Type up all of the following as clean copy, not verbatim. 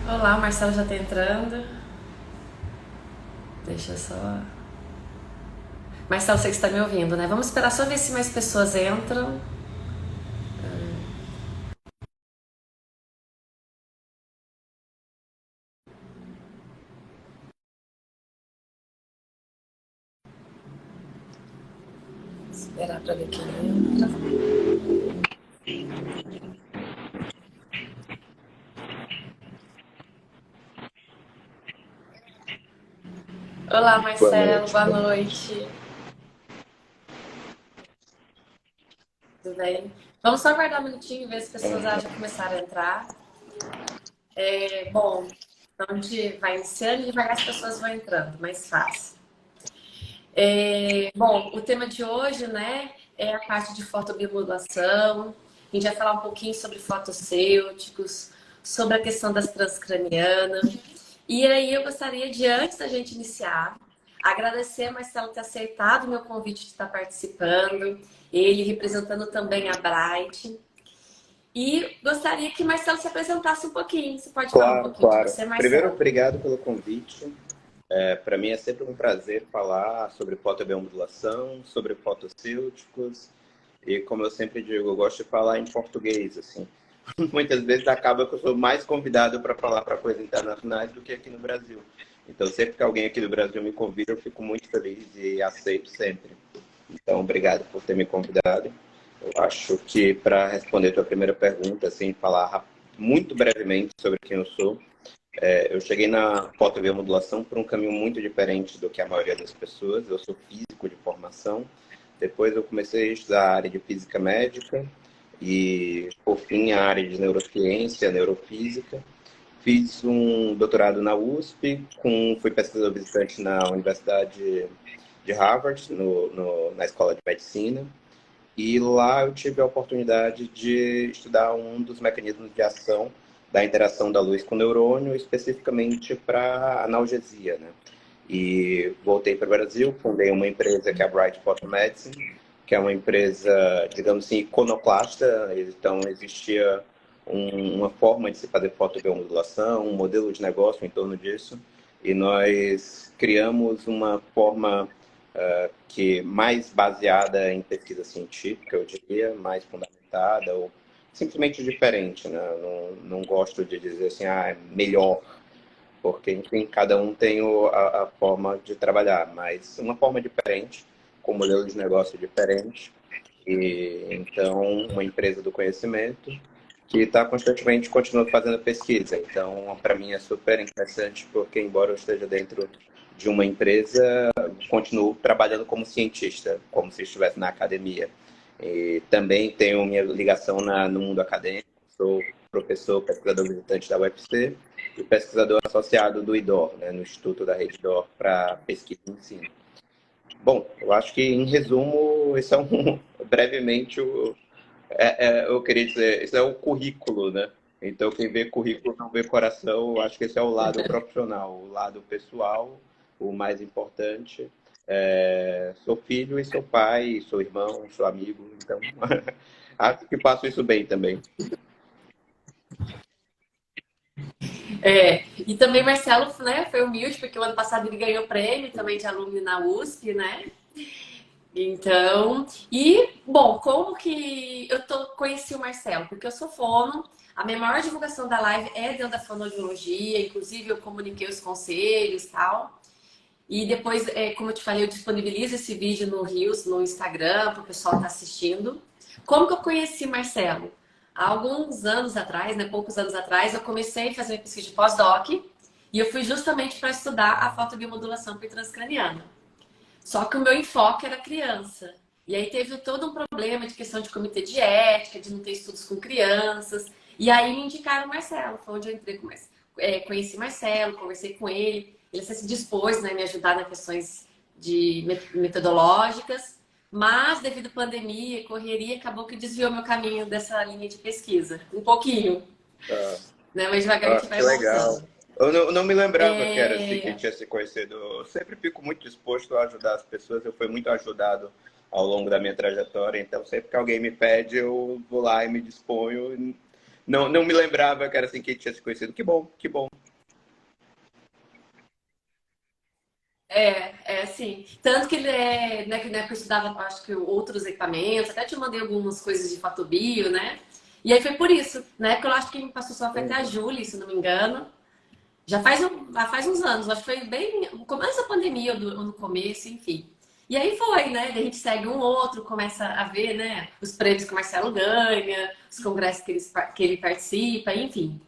Olá, o Marcelo já tá entrando. Deixa eu só. Marcelo, você que está me ouvindo, né? Vamos esperar só ver se mais pessoas entram. Esperar pra ver quem entra. Olá, Boa Marcelo, noite. boa Boa noite. noite. Tudo bem? Vamos só aguardar um minutinho e ver se as pessoas já começaram a entrar. Bom, então a gente vai iniciando e devagar as pessoas vão entrando, mais fácil. Bom, o tema de hoje, né, é a parte de fotobiomodulação. A gente vai falar um pouquinho sobre fotossêuticos, sobre a questão das transcranianas. E aí eu gostaria de, antes da gente iniciar, agradecer a Marcelo ter aceitado o meu convite de estar participando, ele representando também a Bright. E gostaria que Marcelo se apresentasse um pouquinho. Você pode falar um Claro, pouquinho de claro. você, Primeiro, Marcelo? obrigado pelo convite. Para mim é sempre um prazer falar sobre fotobiomodulação, sobre fotossílticos e, como eu sempre digo, eu gosto de falar em português, assim. Muitas vezes acaba que eu sou mais convidado para falar para coisas internacionais do que aqui no Brasil. Então, sempre que alguém aqui do Brasil me convida, eu fico muito feliz e aceito sempre. Então, obrigado por ter me convidado. Eu acho que, para responder a tua primeira pergunta, assim, falar muito brevemente sobre quem eu sou. Eu cheguei na fotobiomodulação por um caminho muito diferente do que a maioria das pessoas. Eu sou físico de formação. Depois eu comecei a estudar a área de física médica e, por fim, a área de neurociência, neurofísica. Fiz um doutorado na USP, fui pesquisador visitante na Universidade de Harvard, na Escola de Medicina. E lá eu tive a oportunidade de estudar um dos mecanismos de ação da interação da luz com o neurônio, especificamente para analgesia, né? E voltei para o Brasil, fundei uma empresa que é a Bright Photomedicine, que é uma empresa, digamos assim, iconoclasta. Então, existia uma forma de se fazer fotobiomodulação, um modelo de negócio em torno disso, e nós criamos uma forma que mais baseada em pesquisa científica, eu diria, mais fundamentada, ou simplesmente diferente, né? Não gosto de dizer assim, é melhor, porque, enfim, cada um tem a forma de trabalhar, mas uma forma diferente, com um modelo de negócio diferente, e então uma empresa do conhecimento que está constantemente continuando fazendo pesquisa. Então, para mim é super interessante, porque embora eu esteja dentro de uma empresa, continuo trabalhando como cientista, como se estivesse na academia. E também tenho minha ligação no mundo acadêmico, sou professor, pesquisador visitante da UFC e pesquisador associado do IDOR, né, no Instituto da Rede IDOR para pesquisa e ensino. Bom, eu acho que, em resumo, esse é brevemente eu queria dizer, isso é o currículo, né? Então, quem vê currículo não vê coração, eu acho que esse é o lado profissional, o lado pessoal, o mais importante. Sou filho e sou pai, sou irmão, sou amigo, então acho que faço isso bem também. E também Marcelo, né, foi humilde, porque o ano passado ele ganhou prêmio também de aluno na USP, né? Então, bom, como que conheci o Marcelo? Porque eu sou fono, a minha maior divulgação da live é dentro da fonoaudiologia, inclusive eu comuniquei os conselhos e tal. E depois, como eu te falei, eu disponibilizo esse vídeo no Reels, no Instagram, para o pessoal estar assistindo. Como que eu conheci Marcelo? Há alguns anos atrás, né, poucos anos atrás, eu comecei a fazer uma pesquisa de pós-doc e eu fui justamente para estudar a fotobiomodulação por transcraniana. Só que o meu enfoque era criança. E aí teve todo um problema de questão de comitê de ética, de não ter estudos com crianças. E aí me indicaram o Marcelo, foi onde eu entrei com conheci Marcelo, conversei com ele. Ele se dispôs, né, a me ajudar nas questões de metodológicas. Mas devido à pandemia e correria, acabou que desviou meu caminho dessa linha de pesquisa. Um pouquinho, Ah, né? Mas devagar a gente que vai legal. voltando. Eu não me lembrava que era assim que É, tinha se conhecido. Eu sempre fico muito disposto a ajudar as pessoas. Eu fui muito ajudado ao longo da minha trajetória, então sempre que alguém me pede, eu vou lá e me disponho. Não me lembrava que era assim que tinha se conhecido. Que bom, que bom. É assim. Tanto que ele né, que na época eu estudava, acho que outros equipamentos, até te mandei algumas coisas de fotobio, né? E aí foi por isso. Na época eu acho que quem me passou só foi até a Uhum. Julie, se não me engano. Já faz uns anos, acho que foi bem no começo da pandemia, ou no começo, enfim. E aí foi, né? A gente segue um outro, começa a ver, né? Os prêmios que o Marcelo ganha, os congressos que ele participa, enfim.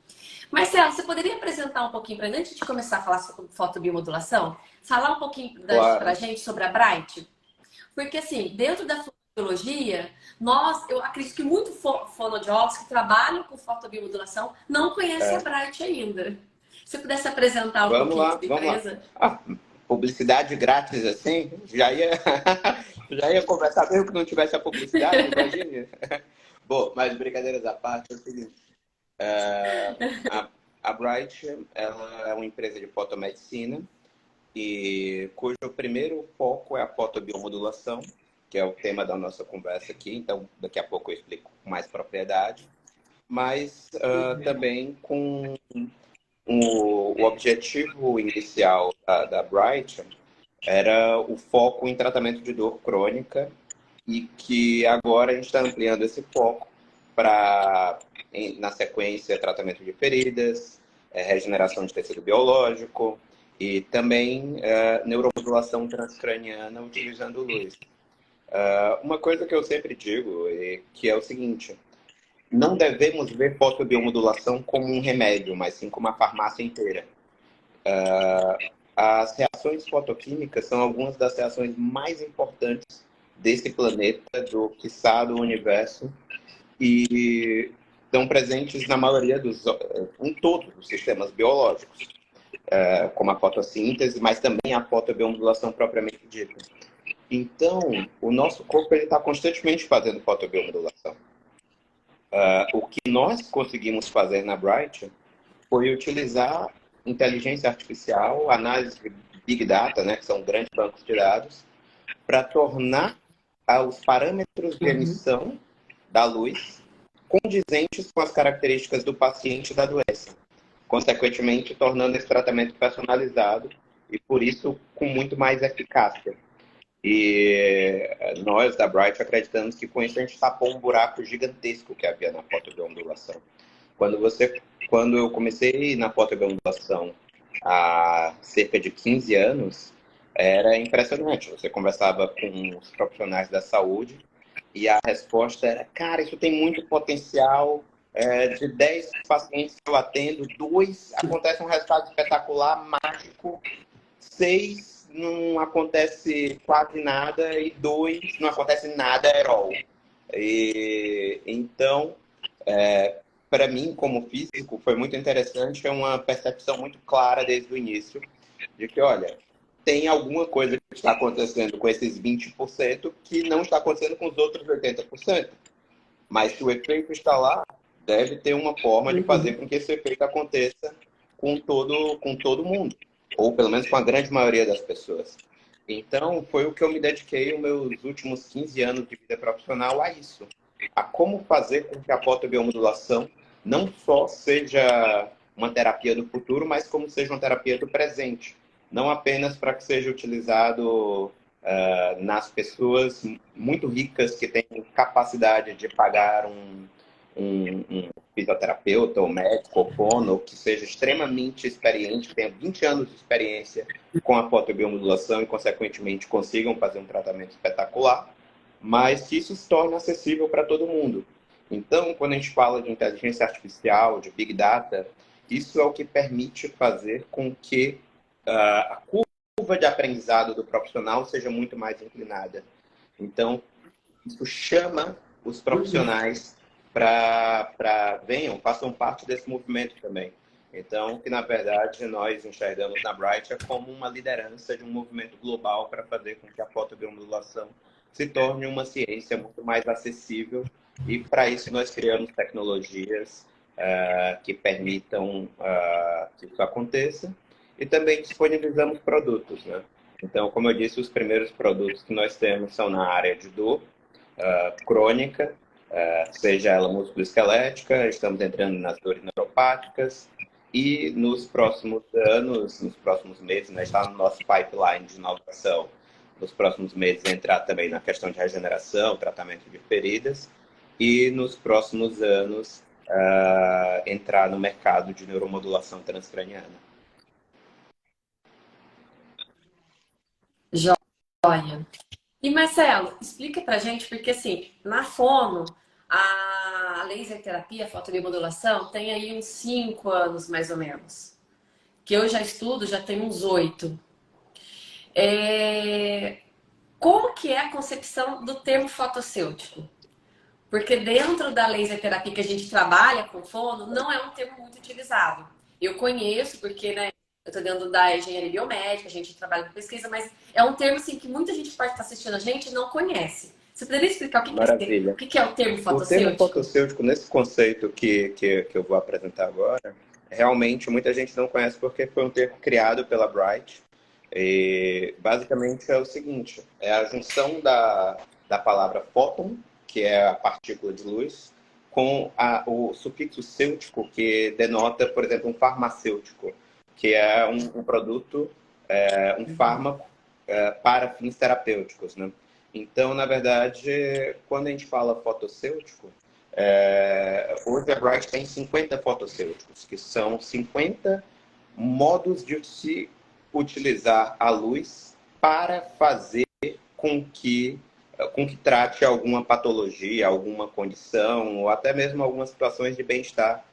Marcelo, você poderia apresentar um pouquinho para antes de começar a falar sobre fotobiomodulação? Falar um pouquinho para a Claro. gente sobre a Bright? Porque, assim, dentro da fonoaudiologia, eu acredito que muito fonoaudiólogos que trabalham com fotobiomodulação não conhecem a É, Bright ainda. Se você pudesse apresentar um vamos pouquinho lá, da vamos lá. empresa. Ah, publicidade grátis assim, já ia, já ia conversar mesmo que não tivesse a publicidade, imagine. Bom, mas brincadeiras à parte, é o seguinte. A, a Bright, ela é uma empresa de fotomedicina e cujo primeiro foco é a fotobiomodulação, que é o tema da nossa conversa aqui. Então, daqui a pouco eu explico com mais propriedade. Mas também com o objetivo inicial da Bright era o foco em tratamento de dor crônica e que agora a gente está ampliando esse foco para, na sequência, tratamento de feridas, regeneração de tecido biológico e também neuromodulação transcraniana utilizando luz. Uma coisa que eu sempre digo é que é o seguinte: não devemos ver fotobiomodulação como um remédio, mas sim como uma farmácia inteira. As reações fotoquímicas são algumas das reações mais importantes desse planeta, do quiçá do universo, e estão presentes na maioria em todos os sistemas biológicos, como a fotossíntese, mas também a fotobiomodulação propriamente dita. Então, o nosso corpo está constantemente fazendo fotobiomodulação. O que nós conseguimos fazer na Bright foi utilizar inteligência artificial, análise de Big Data, né, que são grandes bancos de dados, para tornar os parâmetros de Uhum. emissão da luz condizentes com as características do paciente e da doença, consequentemente tornando esse tratamento personalizado e, por isso, com muito mais eficácia. E nós, da Bright, acreditamos que com isso a gente tapou um buraco gigantesco que havia na fotobiomodulação. Quando eu comecei na fotobiomodulação há cerca de 15 anos, era impressionante. Você conversava com os profissionais da saúde e a resposta era: cara, isso tem muito potencial. De 10 pacientes que eu atendo, 2 acontece um resultado espetacular, mágico, 6 não acontece quase nada e 2 não acontece nada at all. Então, para mim, como físico, foi muito interessante, é uma percepção muito clara desde o início de que, olha, tem alguma coisa que está acontecendo com esses 20% que não está acontecendo com os outros 80%. Mas se o efeito está lá, deve ter uma forma de fazer Uhum. com que esse efeito aconteça com todo mundo, ou pelo menos com a grande maioria das pessoas. Então, foi o que eu me dediquei os meus últimos 15 anos de vida profissional a isso. A como fazer com que a fotobiomodulação não só seja uma terapia do futuro, mas como seja uma terapia do presente. Não apenas para que seja utilizado nas pessoas muito ricas que têm capacidade de pagar um fisioterapeuta, ou médico, ou fono, que seja extremamente experiente, que tenha 20 anos de experiência com a fotobiomodulação e, consequentemente, consigam fazer um tratamento espetacular, mas que isso se torne acessível para todo mundo. Então, quando a gente fala de inteligência artificial, de Big Data, isso é o que permite fazer com que a curva de aprendizado do profissional seja muito mais inclinada. Então, isso chama os profissionais para venham, façam parte desse movimento também. Então, que na verdade nós enxergamos na Bright como uma liderança de um movimento global para fazer com que a fotobiomodulação se torne uma ciência muito mais acessível, e para isso nós criamos tecnologias que permitam que isso aconteça, e também disponibilizamos produtos, né? Então, como eu disse, os primeiros produtos que nós temos são na área de dor crônica, seja ela musculoesquelética, estamos entrando nas dores neuropáticas, E nos próximos anos, nos próximos meses, né, está no nosso pipeline de inovação. Nos próximos meses entrar também na questão de regeneração, tratamento de feridas. E nos próximos anos entrar no mercado de neuromodulação transcraniana. Joia. E Marcelo, explica pra gente, porque assim, na fono, a laser terapia, a fotobiomodulação, tem aí uns 5 anos mais ou menos. Que eu já estudo, já tem uns 8. Como que é a concepção do termo fotossêutico? Porque dentro da laser terapia que a gente trabalha com fono, não é um termo muito utilizado. Eu conheço, porque né, eu estou dentro da engenharia biomédica, a gente trabalha com pesquisa, mas é um termo assim, que muita gente pode estar assistindo a gente e não conhece. Você poderia explicar o Maravilha. que é o termo O termo fotossêutico? fotossêutico, nesse conceito que eu vou apresentar agora, realmente muita gente não conhece porque foi um termo criado pela Bright. E basicamente é o seguinte: é a junção da palavra fóton, que é a partícula de luz, com o sufixo cêutico, que denota, por exemplo, um farmacêutico, que é um produto, um fármaco para fins terapêuticos, né? Então, na verdade, quando a gente fala fotossêutico, hoje a Bright tem 50 fotossêuticos, que são 50 modos de se utilizar a luz para fazer com que trate alguma patologia, alguma condição, ou até mesmo algumas situações de bem-estar,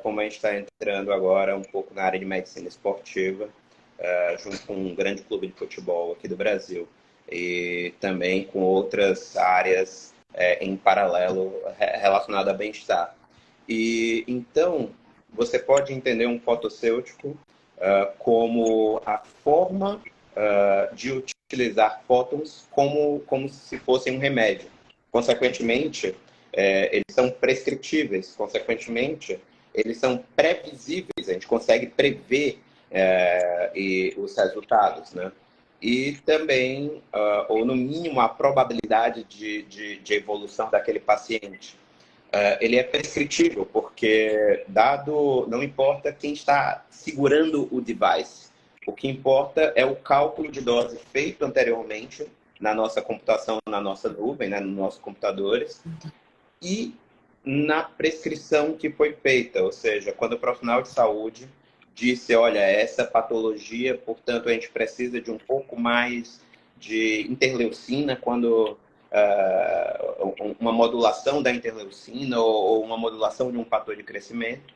como a gente está entrando agora um pouco na área de medicina esportiva, junto com um grande clube de futebol aqui do Brasil, e também com outras áreas em paralelo relacionadas a bem-estar. E então, você pode entender um fotossêutico como a forma de utilizar fótons como se fosse um remédio. Consequentemente, eles são prescritíveis. Consequentemente, eles são previsíveis. A gente consegue prever os resultados, né? E também, ou no mínimo, a probabilidade de evolução daquele paciente. Ele é prescritível, porque dado, não importa quem está segurando o device, o que importa é o cálculo de dose feito anteriormente na nossa computação, na nossa nuvem, né, nos nossos computadores, e na prescrição que foi feita, ou seja, quando o profissional de saúde disse, olha, essa patologia, portanto, a gente precisa de um pouco mais de interleucina, quando uma modulação da interleucina ou uma modulação de um fator de crescimento.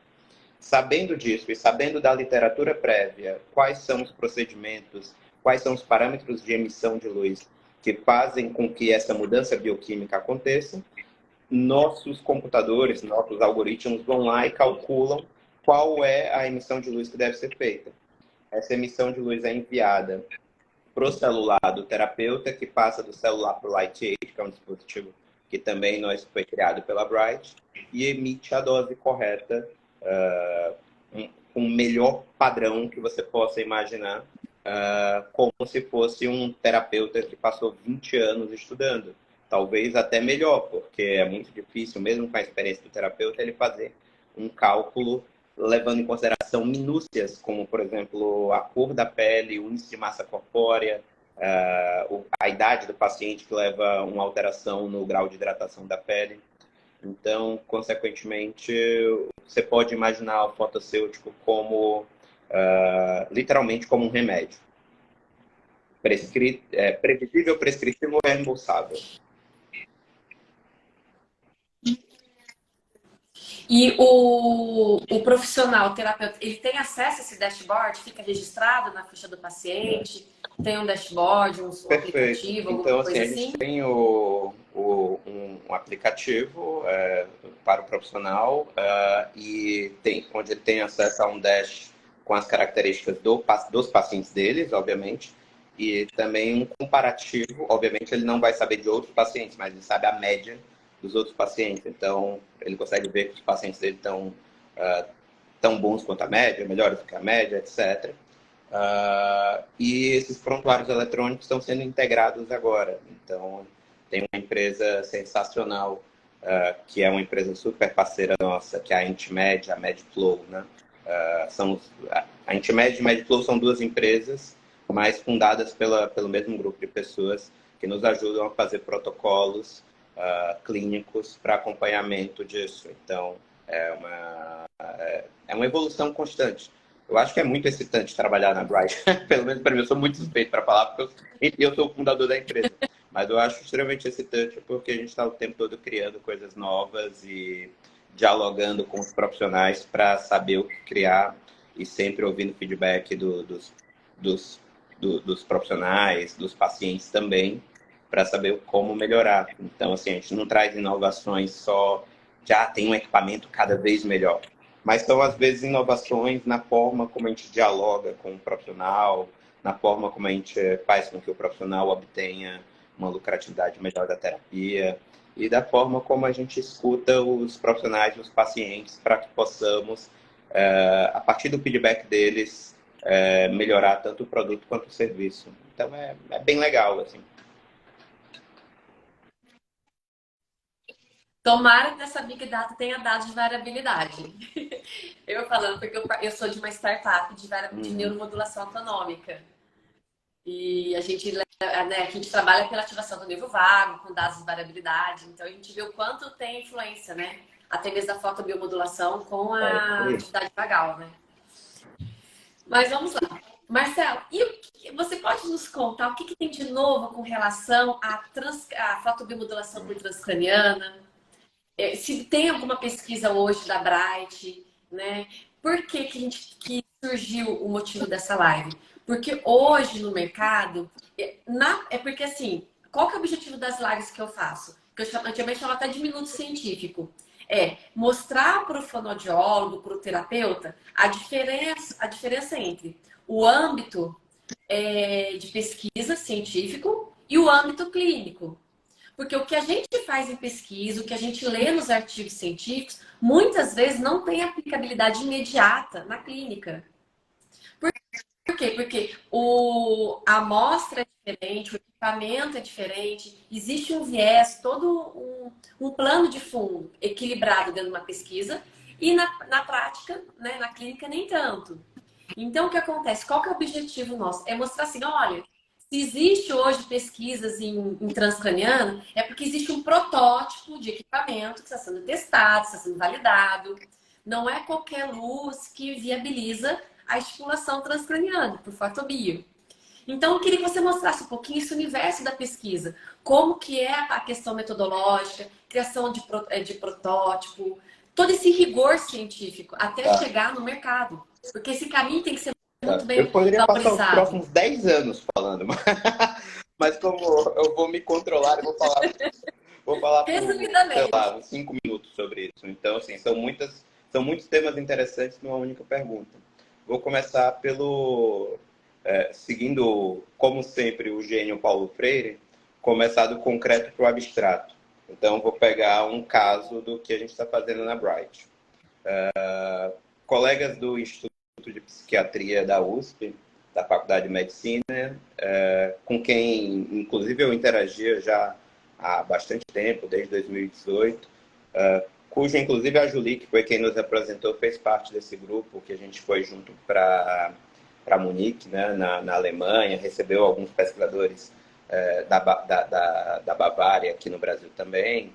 Sabendo disso e sabendo da literatura prévia, quais são os procedimentos, quais são os parâmetros de emissão de luz que fazem com que essa mudança bioquímica aconteça, nossos computadores, nossos algoritmos vão lá e calculam qual é a emissão de luz que deve ser feita. Essa emissão de luz é enviada para o celular do terapeuta, que passa do celular para o Lightaid, que é um dispositivo que também foi criado pela Bright, e emite a dose correta, com o melhor padrão que você possa imaginar, como se fosse um terapeuta que passou 20 anos estudando. Talvez até melhor, porque é muito difícil, mesmo com a experiência do terapeuta, ele fazer um cálculo levando em consideração minúcias, como, por exemplo, a cor da pele, o índice de massa corpórea, a idade do paciente, que leva uma alteração no grau de hidratação da pele. Então, consequentemente, você pode imaginar o fotossêutico como, literalmente, como um remédio. Previsível, prescritível e reembolsável. E o profissional, o terapeuta, ele tem acesso a esse dashboard? Fica registrado na ficha do paciente? Tem um dashboard, um Perfeito. aplicativo, Então, alguma assim, coisa a gente assim? tem um aplicativo para o profissional onde ele tem acesso a um dash com as características dos pacientes deles, obviamente, e também um comparativo. Obviamente, ele não vai saber de outros pacientes, mas ele sabe a média dos outros pacientes. Então, ele consegue ver que os pacientes dele estão tão bons quanto a média, melhores do que a média, etc. E esses prontuários eletrônicos estão sendo integrados agora. Então, tem uma empresa sensacional, que é uma empresa super parceira nossa, que é a Intimed, a Medflow, né? A Intimed e Mediflow são duas empresas, mas fundadas pelo mesmo grupo de pessoas que nos ajudam a fazer protocolos clínicos para acompanhamento disso. Então, é uma evolução constante. Eu acho que é muito excitante trabalhar na Bright. Pelo menos para mim, eu sou muito suspeito para falar, porque eu sou o fundador da empresa. Mas eu acho extremamente excitante porque a gente está o tempo todo criando coisas novas e dialogando com os profissionais para saber o que criar e sempre ouvindo feedback dos profissionais, dos pacientes também, para saber como melhorar. Então, assim, a gente não traz inovações só de, tem um equipamento cada vez melhor. Mas são, às vezes, inovações na forma como a gente dialoga com o profissional, na forma como a gente faz com que o profissional obtenha uma lucratividade melhor da terapia e da forma como a gente escuta os profissionais, os pacientes, para que possamos, a partir do feedback deles, melhorar tanto o produto quanto o serviço. Então, é bem legal, assim. Tomara que essa Big Data tenha dados de variabilidade. Eu falando, porque eu sou de uma startup de neuromodulação autonômica. E a gente, né, a gente trabalha pela ativação do nervo vago, com dados de variabilidade. Então, a gente vê o quanto tem influência, né? Até mesmo da fotobiomodulação com a atividade vagal, né? Mas vamos lá. Marcelo, você pode nos contar o que tem de novo com relação à fotobiomodulação por transcraniana? Se tem alguma pesquisa hoje da Bright, né? Por que surgiu o motivo dessa live? Porque hoje no mercado, porque assim, qual que é o objetivo das lives que eu faço? Que eu antigamente chamava até de minuto científico. É mostrar para o fonoaudiólogo, para o terapeuta, a diferença entre o âmbito de pesquisa científico e o âmbito clínico. Porque o que a gente faz em pesquisa, o que a gente lê nos artigos científicos, muitas vezes não tem aplicabilidade imediata na clínica. Por quê? Porque a amostra é diferente, o equipamento é diferente, existe um viés, todo um plano de fundo equilibrado dentro de uma pesquisa e na prática, né, na clínica, nem tanto. Então, o que acontece? Qual que é o objetivo nosso? É mostrar assim, olha, se existe hoje pesquisas em transcraniano, é porque existe um protótipo de equipamento que está sendo testado, está sendo validado. Não é qualquer luz que viabiliza a estimulação transcraniana por fotobio. Então, eu queria que você mostrasse um pouquinho esse universo da pesquisa. Como que é a questão metodológica, criação de protótipo, todo esse rigor científico até chegar no mercado. Porque esse caminho tem que ser muito bem Eu poderia passar os valorizado. próximos 10 anos falando, mas como eu vou me controlar, eu vou falar por, sei lá, 5 minutos sobre isso. Então, assim, são muitos temas interessantes numa única pergunta. Vou começar seguindo, como sempre, o gênio Paulo Freire, começar do concreto para o abstrato. Então, vou pegar um caso do que a gente está fazendo na Bright. Colegas do Instituto de Psiquiatria da USP, da Faculdade de Medicina, com quem, inclusive, eu interagia já há bastante tempo, desde 2018, cujo, inclusive, a Julie, que foi quem nos apresentou, fez parte desse grupo, que a gente foi junto para Munique, né, na Alemanha, recebeu alguns pesquisadores da Bavária aqui no Brasil também.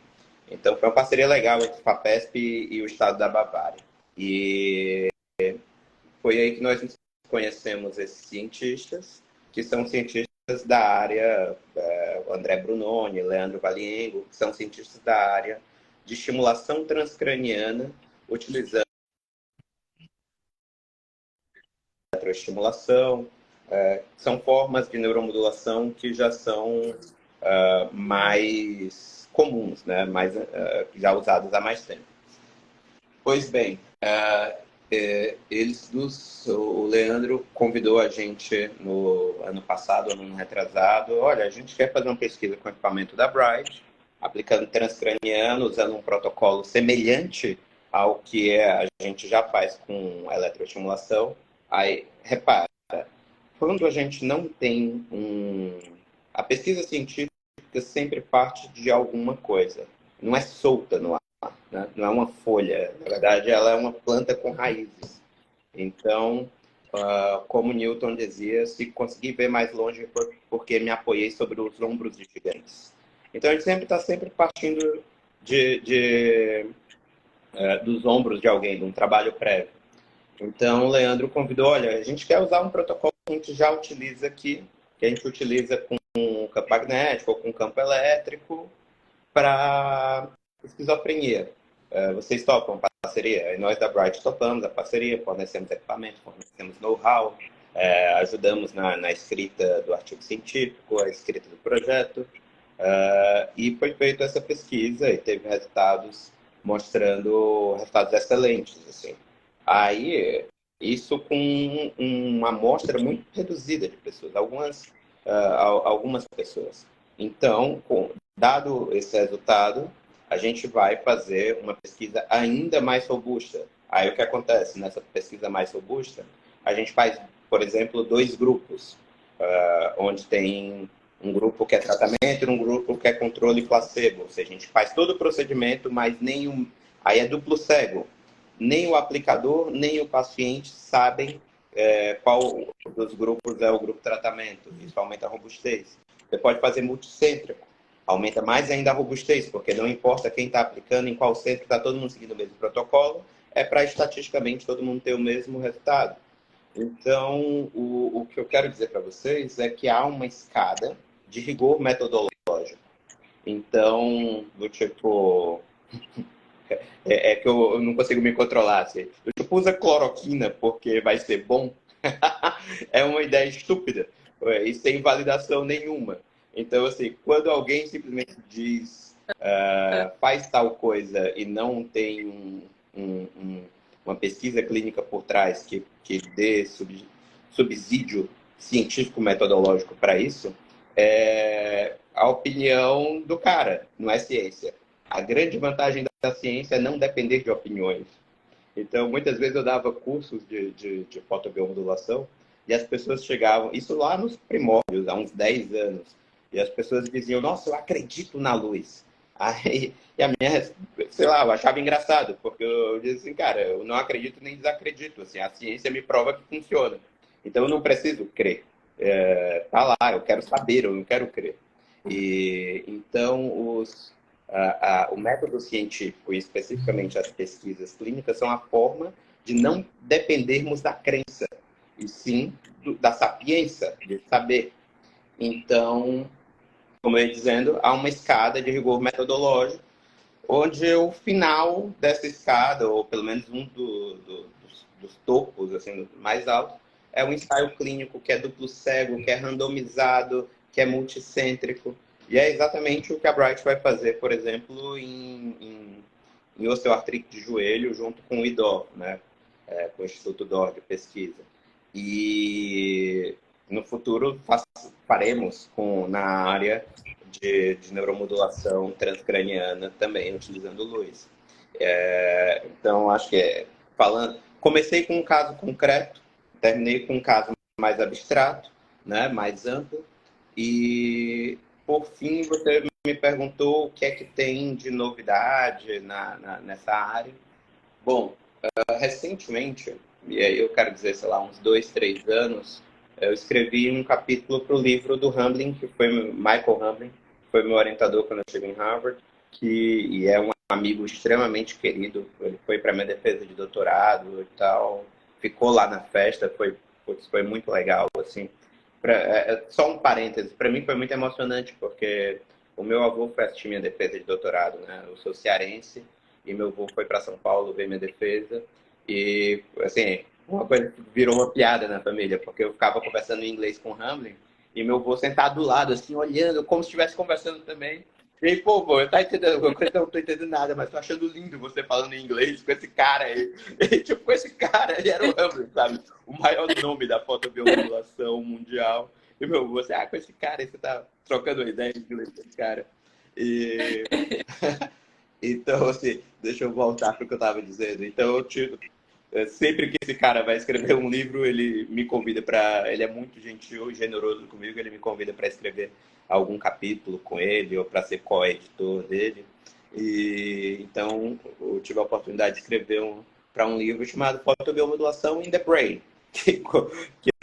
Então, foi uma parceria legal entre a FAPESP e o estado da Bavária. E foi aí que nós conhecemos esses cientistas, que são cientistas da área, o André Brunoni, Leandro Valiengo, que são cientistas da área de estimulação transcraniana, utilizando eletroestimulação. São formas de neuromodulação que já são mais comuns, né? Já usadas há mais tempo. Pois bem, o Leandro convidou a gente no ano passado, ano retrasado. Olha, a gente quer fazer uma pesquisa com equipamento da Bright, aplicando transcraniano, usando um protocolo semelhante ao que a gente já faz com eletroestimulação. Aí, repara, quando a gente não tem a pesquisa científica sempre parte de alguma coisa, não é solta no ar. Né? Não é uma folha, na verdade ela é uma planta com raízes. Então, como Newton dizia, se conseguir ver mais longe porque me apoiei sobre os ombros de gigantes. Então, a gente sempre está sempre partindo dos ombros de alguém, de um trabalho prévio. Então, o Leandro convidou, olha, a gente quer usar um protocolo que a gente já utiliza aqui, que a gente utiliza com campo magnético ou com campo elétrico para esquizofrenia. Vocês topam parceria? E nós da Bright topamos a parceria, fornecemos equipamento, fornecemos know-how, ajudamos na escrita do artigo científico, a escrita do projeto. E foi feita essa pesquisa e teve resultados mostrando resultados excelentes. Assim. Aí, isso com uma amostra muito reduzida de pessoas, algumas pessoas. Então, dado esse resultado, a gente vai fazer uma pesquisa ainda mais robusta. Aí, o que acontece nessa pesquisa mais robusta? A gente faz, por exemplo, 2 grupos, onde tem um grupo que é tratamento e um grupo que é controle placebo. Ou seja, a gente faz todo o procedimento, mas nenhum... Aí é duplo cego. Nem o aplicador, nem o paciente sabem qual dos grupos é o grupo tratamento. Isso aumenta a robustez. Você pode fazer multicêntrico. Aumenta mais ainda a robustez, porque não importa quem está aplicando, em qual centro, está todo mundo seguindo o mesmo protocolo, é para estatisticamente todo mundo ter o mesmo resultado. Então, o que eu quero dizer para vocês é que há uma escada de rigor metodológico. Então, do tipo... que eu não consigo me controlar. Assim. Do tipo, usa cloroquina porque vai ser bom. É uma ideia estúpida. E sem validação nenhuma. Então, assim, quando alguém simplesmente diz faz tal coisa e não tem uma pesquisa clínica por trás que dê subsídio científico-metodológico para isso, é a opinião do cara, não é ciência. A grande vantagem da ciência é não depender de opiniões. Então, muitas vezes eu dava cursos de fotobiomodulação e as pessoas chegavam, isso lá nos primórdios, há uns 10 anos, e as pessoas diziam, nossa, eu acredito na luz. Aí, e a minha, sei lá, eu achava engraçado, porque eu dizia assim, cara, eu não acredito nem desacredito, assim, a ciência me prova que funciona. Então, eu não preciso crer. Tá lá, eu quero saber, eu não quero crer. E, então, o método científico, e especificamente as pesquisas clínicas, são a forma de não dependermos da crença, e sim da sapiência, de saber. Então, como eu ia dizendo, há uma escada de rigor metodológico, onde o final dessa escada, ou pelo menos um dos topos assim, mais altos, é um ensaio clínico que é duplo cego, que é randomizado, que é multicêntrico. E é exatamente o que a Bright vai fazer, por exemplo, em osteoartrite de joelho, junto com o IDOR, né? Com o Instituto DOR de pesquisa. E no futuro faremos na área de neuromodulação transcraniana também, utilizando luz. Então, acho que comecei com um caso concreto, terminei com um caso mais abstrato, né, mais amplo, e por fim você me perguntou o que é que tem de novidade nessa área. Bom, recentemente, e aí eu quero dizer, sei lá, uns 2, 3 anos, eu escrevi um capítulo para o livro do Hamblin, que foi Michael Hamblin, que foi meu orientador quando eu estive em Harvard, e é um amigo extremamente querido. Ele foi para minha defesa de doutorado e tal, ficou lá na festa, foi muito legal, assim. Só um parêntese, para mim foi muito emocionante, porque o meu avô foi assistir minha defesa de doutorado, né? Eu sou cearense, e meu avô foi para São Paulo ver minha defesa. E, assim, uma coisa que virou uma piada na família, porque eu ficava conversando em inglês com o Hamlin e meu avô sentado do lado, assim, olhando, como se estivesse conversando também. E aí, pô, vô, eu não tô entendendo nada, mas tô achando lindo você falando em inglês com esse cara aí. E, tipo, esse cara, ele era o Hamlin, sabe? O maior nome da fotobiomodulação mundial. E meu avô, assim, com esse cara aí, você tá trocando ideia em inglês com esse cara. E... Então, assim, deixa eu voltar para o que eu estava dizendo. Então, sempre que esse cara vai escrever um livro, ele me convida para... Ele é muito gentil e generoso comigo, ele me convida para escrever algum capítulo com ele ou para ser co-editor dele. E então, eu tive a oportunidade de escrever para um livro chamado Fotobiomodulação in the Brain, que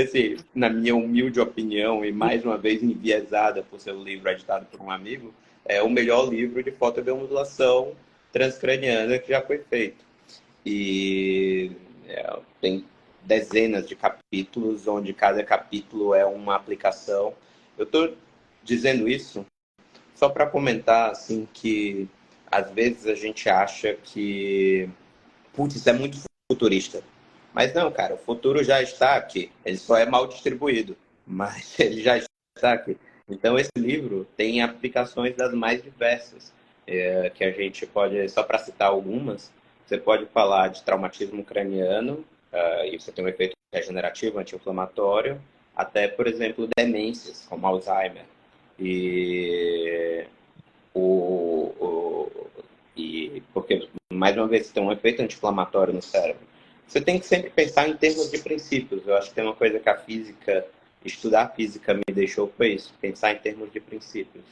assim, na minha humilde opinião, e mais uma vez enviesada por ser um livro editado por um amigo, é o melhor livro de fotobiomodulação transcraniana que já foi feito. E tem dezenas de capítulos, onde cada capítulo é uma aplicação. Eu estou dizendo isso só para comentar assim, que às vezes a gente acha que putz, isso é muito futurista. Mas não, cara, o futuro já está aqui. Ele só é mal distribuído, mas ele já está aqui. Então, esse livro tem aplicações das mais diversas, que a gente pode, só para citar algumas, você pode falar de traumatismo craniano, e você tem um efeito regenerativo, anti-inflamatório, até, por exemplo, demências, como Alzheimer. E, porque, mais uma vez, você tem um efeito anti-inflamatório no cérebro. Você tem que sempre pensar em termos de princípios. Eu acho que tem uma coisa que a física, estudar física me deixou foi isso, pensar em termos de princípios.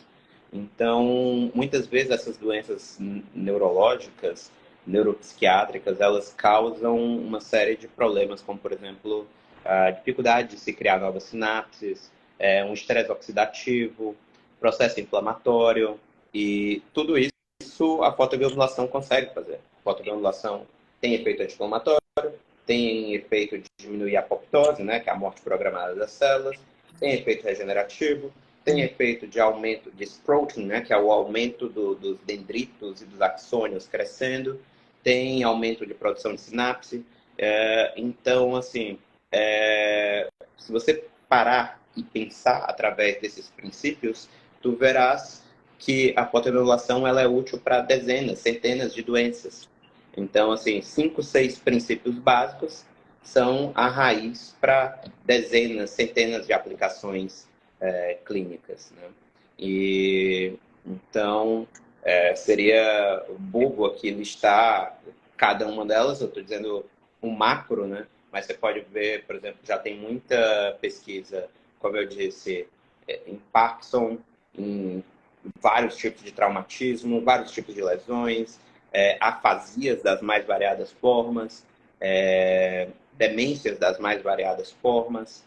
Então, muitas vezes essas doenças neurológicas, neuropsiquiátricas, elas causam uma série de problemas, como, por exemplo, a dificuldade de se criar novas sinapses, um estresse oxidativo, processo inflamatório, e tudo isso a fotobiomodulação consegue fazer. A fotobiomodulação tem efeito anti-inflamatório, tem efeito de diminuir a apoptose, né, que é a morte programada das células, tem efeito regenerativo, tem efeito de aumento de sprouting, né, que é o aumento dos dendritos e dos axônios crescendo, tem aumento de produção de sinapse. Então, assim, se você parar e pensar através desses princípios, tu verás que a fotobiomodulação ela é útil para dezenas, centenas de doenças. Então, assim, 5, 6 princípios básicos são a raiz para dezenas, centenas de aplicações clínicas, né? E então seria bobo aqui listar cada uma delas. Eu estou dizendo um macro, né? Mas você pode ver, por exemplo, já tem muita pesquisa, como eu disse, em Parkinson, em vários tipos de traumatismo, vários tipos de lesões, afasias das mais variadas formas, demências das mais variadas formas.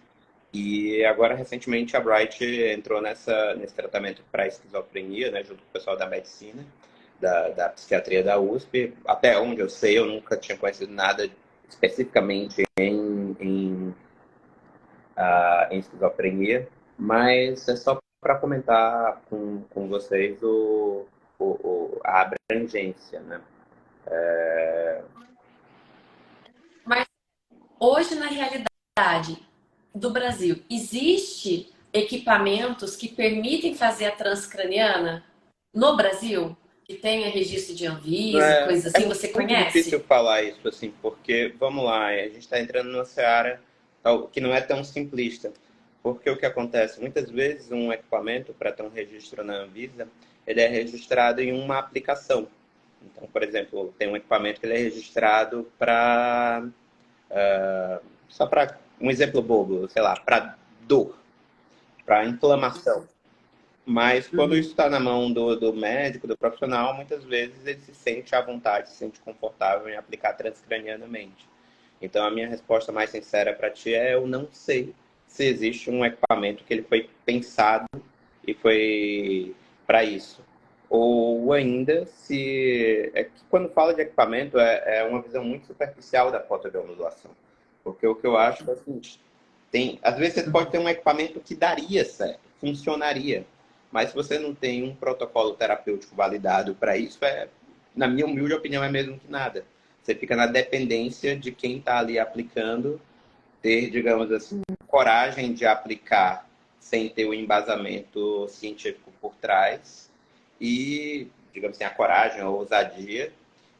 E agora, recentemente, a Bright entrou nesse tratamento para esquizofrenia, né, junto com o pessoal da medicina, da psiquiatria da USP. Até onde eu sei, eu nunca tinha conhecido nada especificamente em esquizofrenia, mas é só para comentar com vocês a abrangência, né? Mas hoje, na realidade do Brasil, existe equipamentos que permitem fazer a transcraniana no Brasil? Que tenha registro de Anvisa, coisas assim, você muito difícil conhece? falar isso, assim, porque, vamos lá, a gente está entrando numa seara que não é tão simplista. Porque o que acontece? Muitas vezes um equipamento, para ter um registro na Anvisa, ele é registrado em uma aplicação. Então, por exemplo, tem um equipamento que ele é registrado para... só para um exemplo bobo, sei lá, para dor, para inflamação. Mas quando isso está na mão do médico, do profissional, muitas vezes ele se sente à vontade, se sente confortável em aplicar transcranianamente. Então, a minha resposta mais sincera para ti é: eu não sei se existe um equipamento que ele foi pensado e foi para isso. Ou ainda, se é que quando fala de equipamento, é uma visão muito superficial da fotobiomodulação. Porque o que eu acho é o seguinte: às vezes você pode ter um equipamento que daria certo, funcionaria, mas se você não tem um protocolo terapêutico validado para isso, na minha humilde opinião, é mesmo que nada. Você fica na dependência de quem está ali aplicando, ter, digamos assim, coragem de aplicar sem ter o embasamento científico por trás e, digamos assim, a coragem ou ousadia.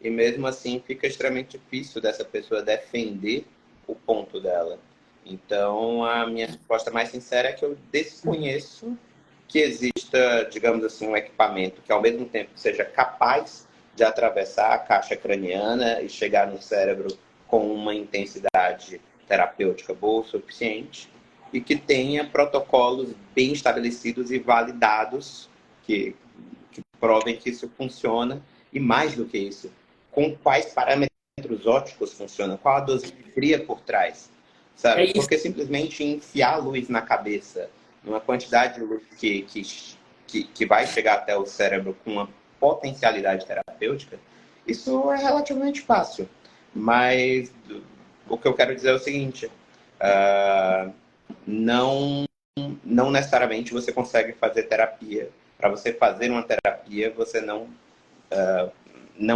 E mesmo assim fica extremamente difícil dessa pessoa defender o ponto dela. Então, a minha resposta mais sincera é que eu desconheço que exista, digamos assim, um equipamento que ao mesmo tempo seja capaz de atravessar a caixa craniana e chegar no cérebro com uma intensidade terapêutica boa o suficiente e que tenha protocolos bem estabelecidos e validados que provem que isso funciona e, mais do que isso, com quais parâmetros centros ópticos funcionam, qual a dosimetria por trás, É sabe? isso. Porque simplesmente enfiar luz na cabeça, numa quantidade de luz que vai chegar até o cérebro com uma potencialidade terapêutica, isso é relativamente fácil. Mas o que eu quero dizer é o seguinte, não, não necessariamente você consegue fazer terapia. Para você fazer uma terapia, você não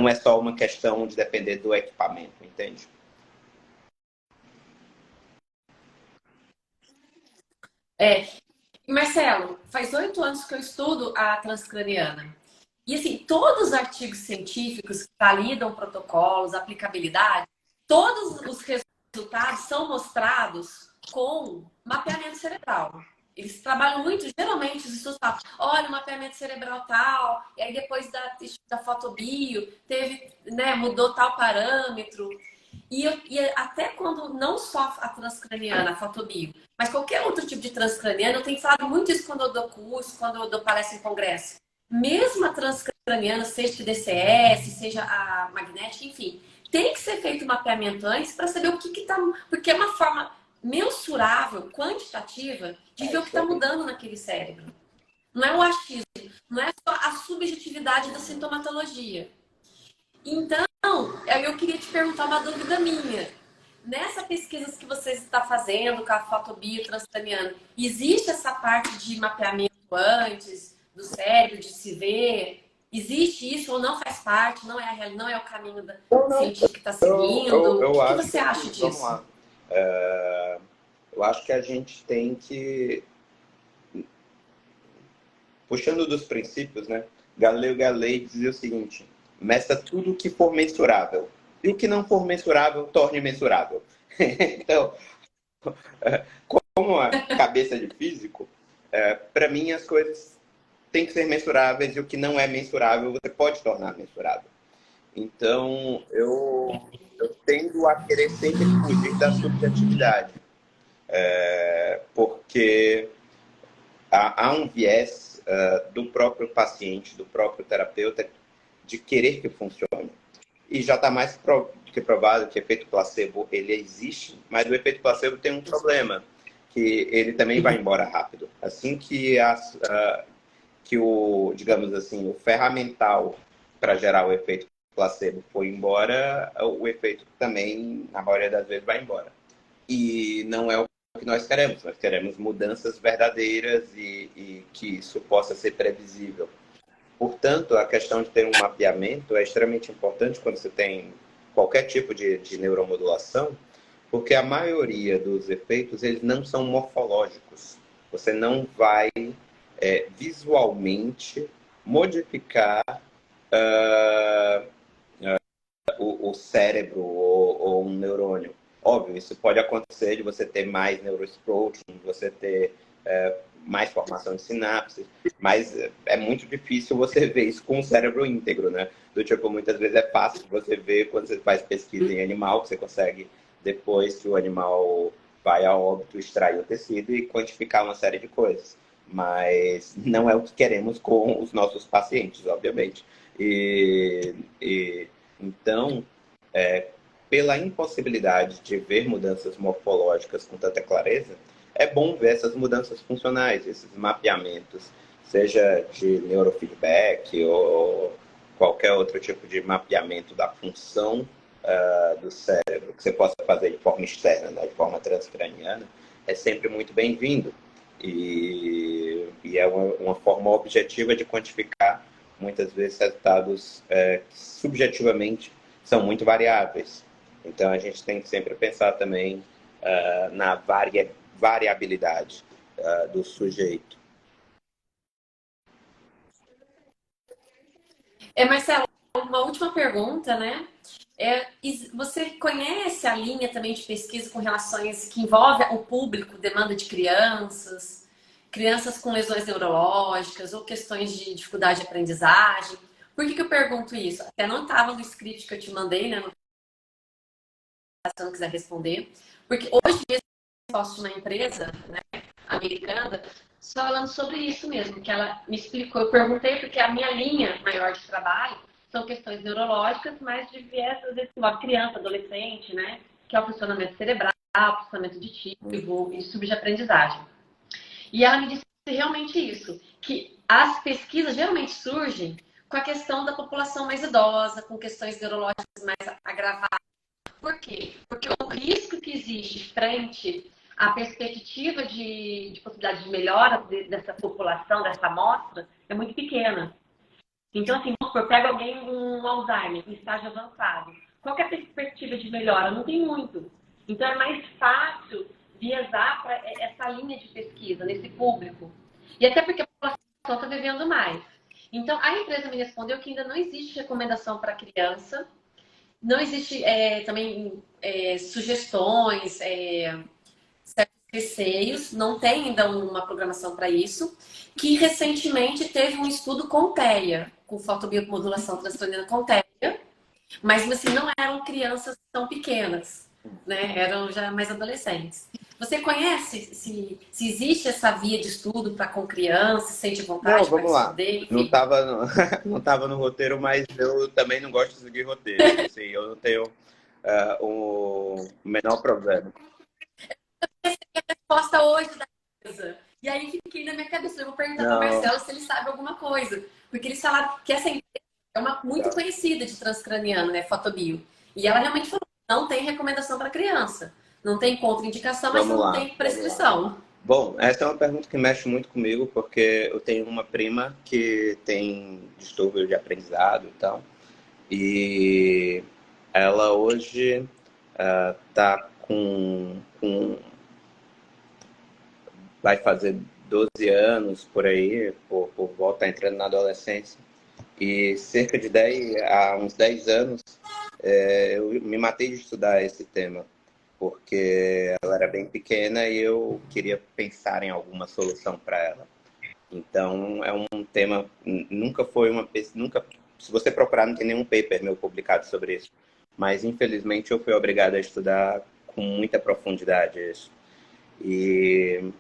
é só uma questão de depender do equipamento, entende? É. E Marcelo, faz 8 anos que eu estudo a transcraniana. E assim, todos os artigos científicos que validam protocolos, aplicabilidade, todos os resultados são mostrados com mapeamento cerebral. Eles trabalham muito, geralmente, os estudos falam, olha, o mapeamento cerebral tal, e aí depois da fotobio, teve, né, mudou tal parâmetro. E até quando não só a transcraniana, a fotobio, mas qualquer outro tipo de transcraniana, eu tenho falado muito isso quando eu dou curso, quando eu dou palestra em congresso. Mesmo a transcraniana, seja de DCS, seja a magnética, enfim, tem que ser feito o mapeamento antes para saber o que está. Porque é uma forma mensurável, quantitativa, de ver o que está mudando naquele cérebro. Não é o achismo, não é só a subjetividade da sintomatologia. Então, eu queria te perguntar uma dúvida minha. Nessa pesquisa que você está fazendo com a fotobio transcraniana, existe essa parte de mapeamento antes do cérebro, de se ver? Existe isso ou não faz parte? Não é o caminho Não. científico que está seguindo? O Eu que acho você acha que, vamos disso? lá, eu acho que a gente tem que, puxando dos princípios, né? Galileu Galilei dizia o seguinte: meça tudo o que for mensurável. E o que não for mensurável, torne mensurável. Então, como a cabeça de físico, para mim as coisas têm que ser mensuráveis e o que não é mensurável você pode tornar mensurável. Então, eu tendo a querer sempre fugir da subjetividade, porque há um viés do próprio paciente, do próprio terapeuta, de querer que funcione. E já está mais que provado que o efeito placebo ele existe, mas o efeito placebo tem um problema, que ele também vai embora rápido. Assim que o, digamos assim, o ferramental para gerar o efeito placebo foi embora, o efeito também, na maioria das vezes, vai embora. E não é o que nós queremos. Nós queremos mudanças verdadeiras e que isso possa ser previsível. Portanto, a questão de ter um mapeamento é extremamente importante quando você tem qualquer tipo de neuromodulação, porque a maioria dos efeitos eles não são morfológicos. Você não vai visualmente modificar o cérebro ou um neurônio. Óbvio, isso pode acontecer de você ter mais neuroescrotum, de você ter mais formação de sinapses, mas é muito difícil você ver isso com o cérebro íntegro, né? Do tipo, muitas vezes é fácil você ver quando você faz pesquisa em animal, que você consegue, depois que o animal vai a óbito, extrair o tecido e quantificar uma série de coisas. Mas não é o que queremos com os nossos pacientes, obviamente. E então, pela impossibilidade de ver mudanças morfológicas com tanta clareza, é bom ver essas mudanças funcionais, esses mapeamentos, seja de neurofeedback ou qualquer outro tipo de mapeamento da função do cérebro que você possa fazer de forma externa, né, de forma transcraniana, é sempre muito bem-vindo. E é uma forma objetiva de quantificar, muitas vezes, resultados que subjetivamente são muito variáveis. Então, a gente tem que sempre pensar também na variabilidade do sujeito. Marcelo, uma última pergunta, né? Você conhece a linha também de pesquisa com relações que envolve o público, demanda de crianças, crianças com lesões neurológicas ou questões de dificuldade de aprendizagem? Por que eu pergunto isso? Até não estava no script que eu te mandei, né? Se você não quiser responder. Porque hoje mesmo eu posto uma empresa, né, americana, falando sobre isso mesmo, que ela me explicou. Eu perguntei porque a minha linha maior de trabalho são questões neurológicas, mas de viés, às vezes, envolve criança, adolescente, né? Que é o funcionamento cerebral, processamento aditivo e subaprendizagem. E ela me disse realmente isso, que as pesquisas geralmente surgem com a questão da população mais idosa, com questões neurológicas mais agravadas. Por quê? Porque o risco que existe frente à perspectiva de possibilidade de melhora dessa população, dessa amostra, é muito pequena. Então, assim, pega alguém com um Alzheimer, em estágio avançado. Qual que é a perspectiva de melhora? Não tem muito. Então, é mais fácil viesar para essa linha de pesquisa, nesse público. E até porque a população está vivendo mais. Então, a empresa me respondeu que ainda não existe recomendação para criança, não existe também sugestões, certos receios, não tem ainda uma programação para isso, que recentemente teve um estudo com TEA, com fotobiomodulação transcraniana com TEA, mas assim, não eram crianças tão pequenas, né? Eram já mais adolescentes. Você conhece se existe essa via de estudo para com criança, se sente Não, vontade para vamos lá. estudar, Não enfim? estava no, não tava no roteiro, mas eu também não gosto de seguir roteiro. Assim, eu não tenho o menor problema. Resposta hoje da coisa. E aí fiquei na minha cabeça, eu vou perguntar para o Não, Marcelo se ele sabe alguma coisa. Porque eles falaram que essa empresa é uma muito tá. conhecida de transcraniano, né? Fotobio. E ela realmente falou, não tem recomendação para criança. Não tem contraindicação, mas Vamos não lá. tem prescrição. Bom, essa é uma pergunta que mexe muito comigo, porque eu tenho uma prima que tem distúrbio de aprendizado e tal. E ela hoje está vai fazer 12 anos por aí, por volta, tá entrando na adolescência. E cerca de há uns 10 anos, eu me matei de estudar esse tema, porque ela era bem pequena e eu queria pensar em alguma solução para ela. Então, é um tema, nunca foi uma nunca, se você procurar, não tem nenhum paper meu publicado sobre isso. Mas, infelizmente, eu fui obrigado a estudar com muita profundidade isso. E,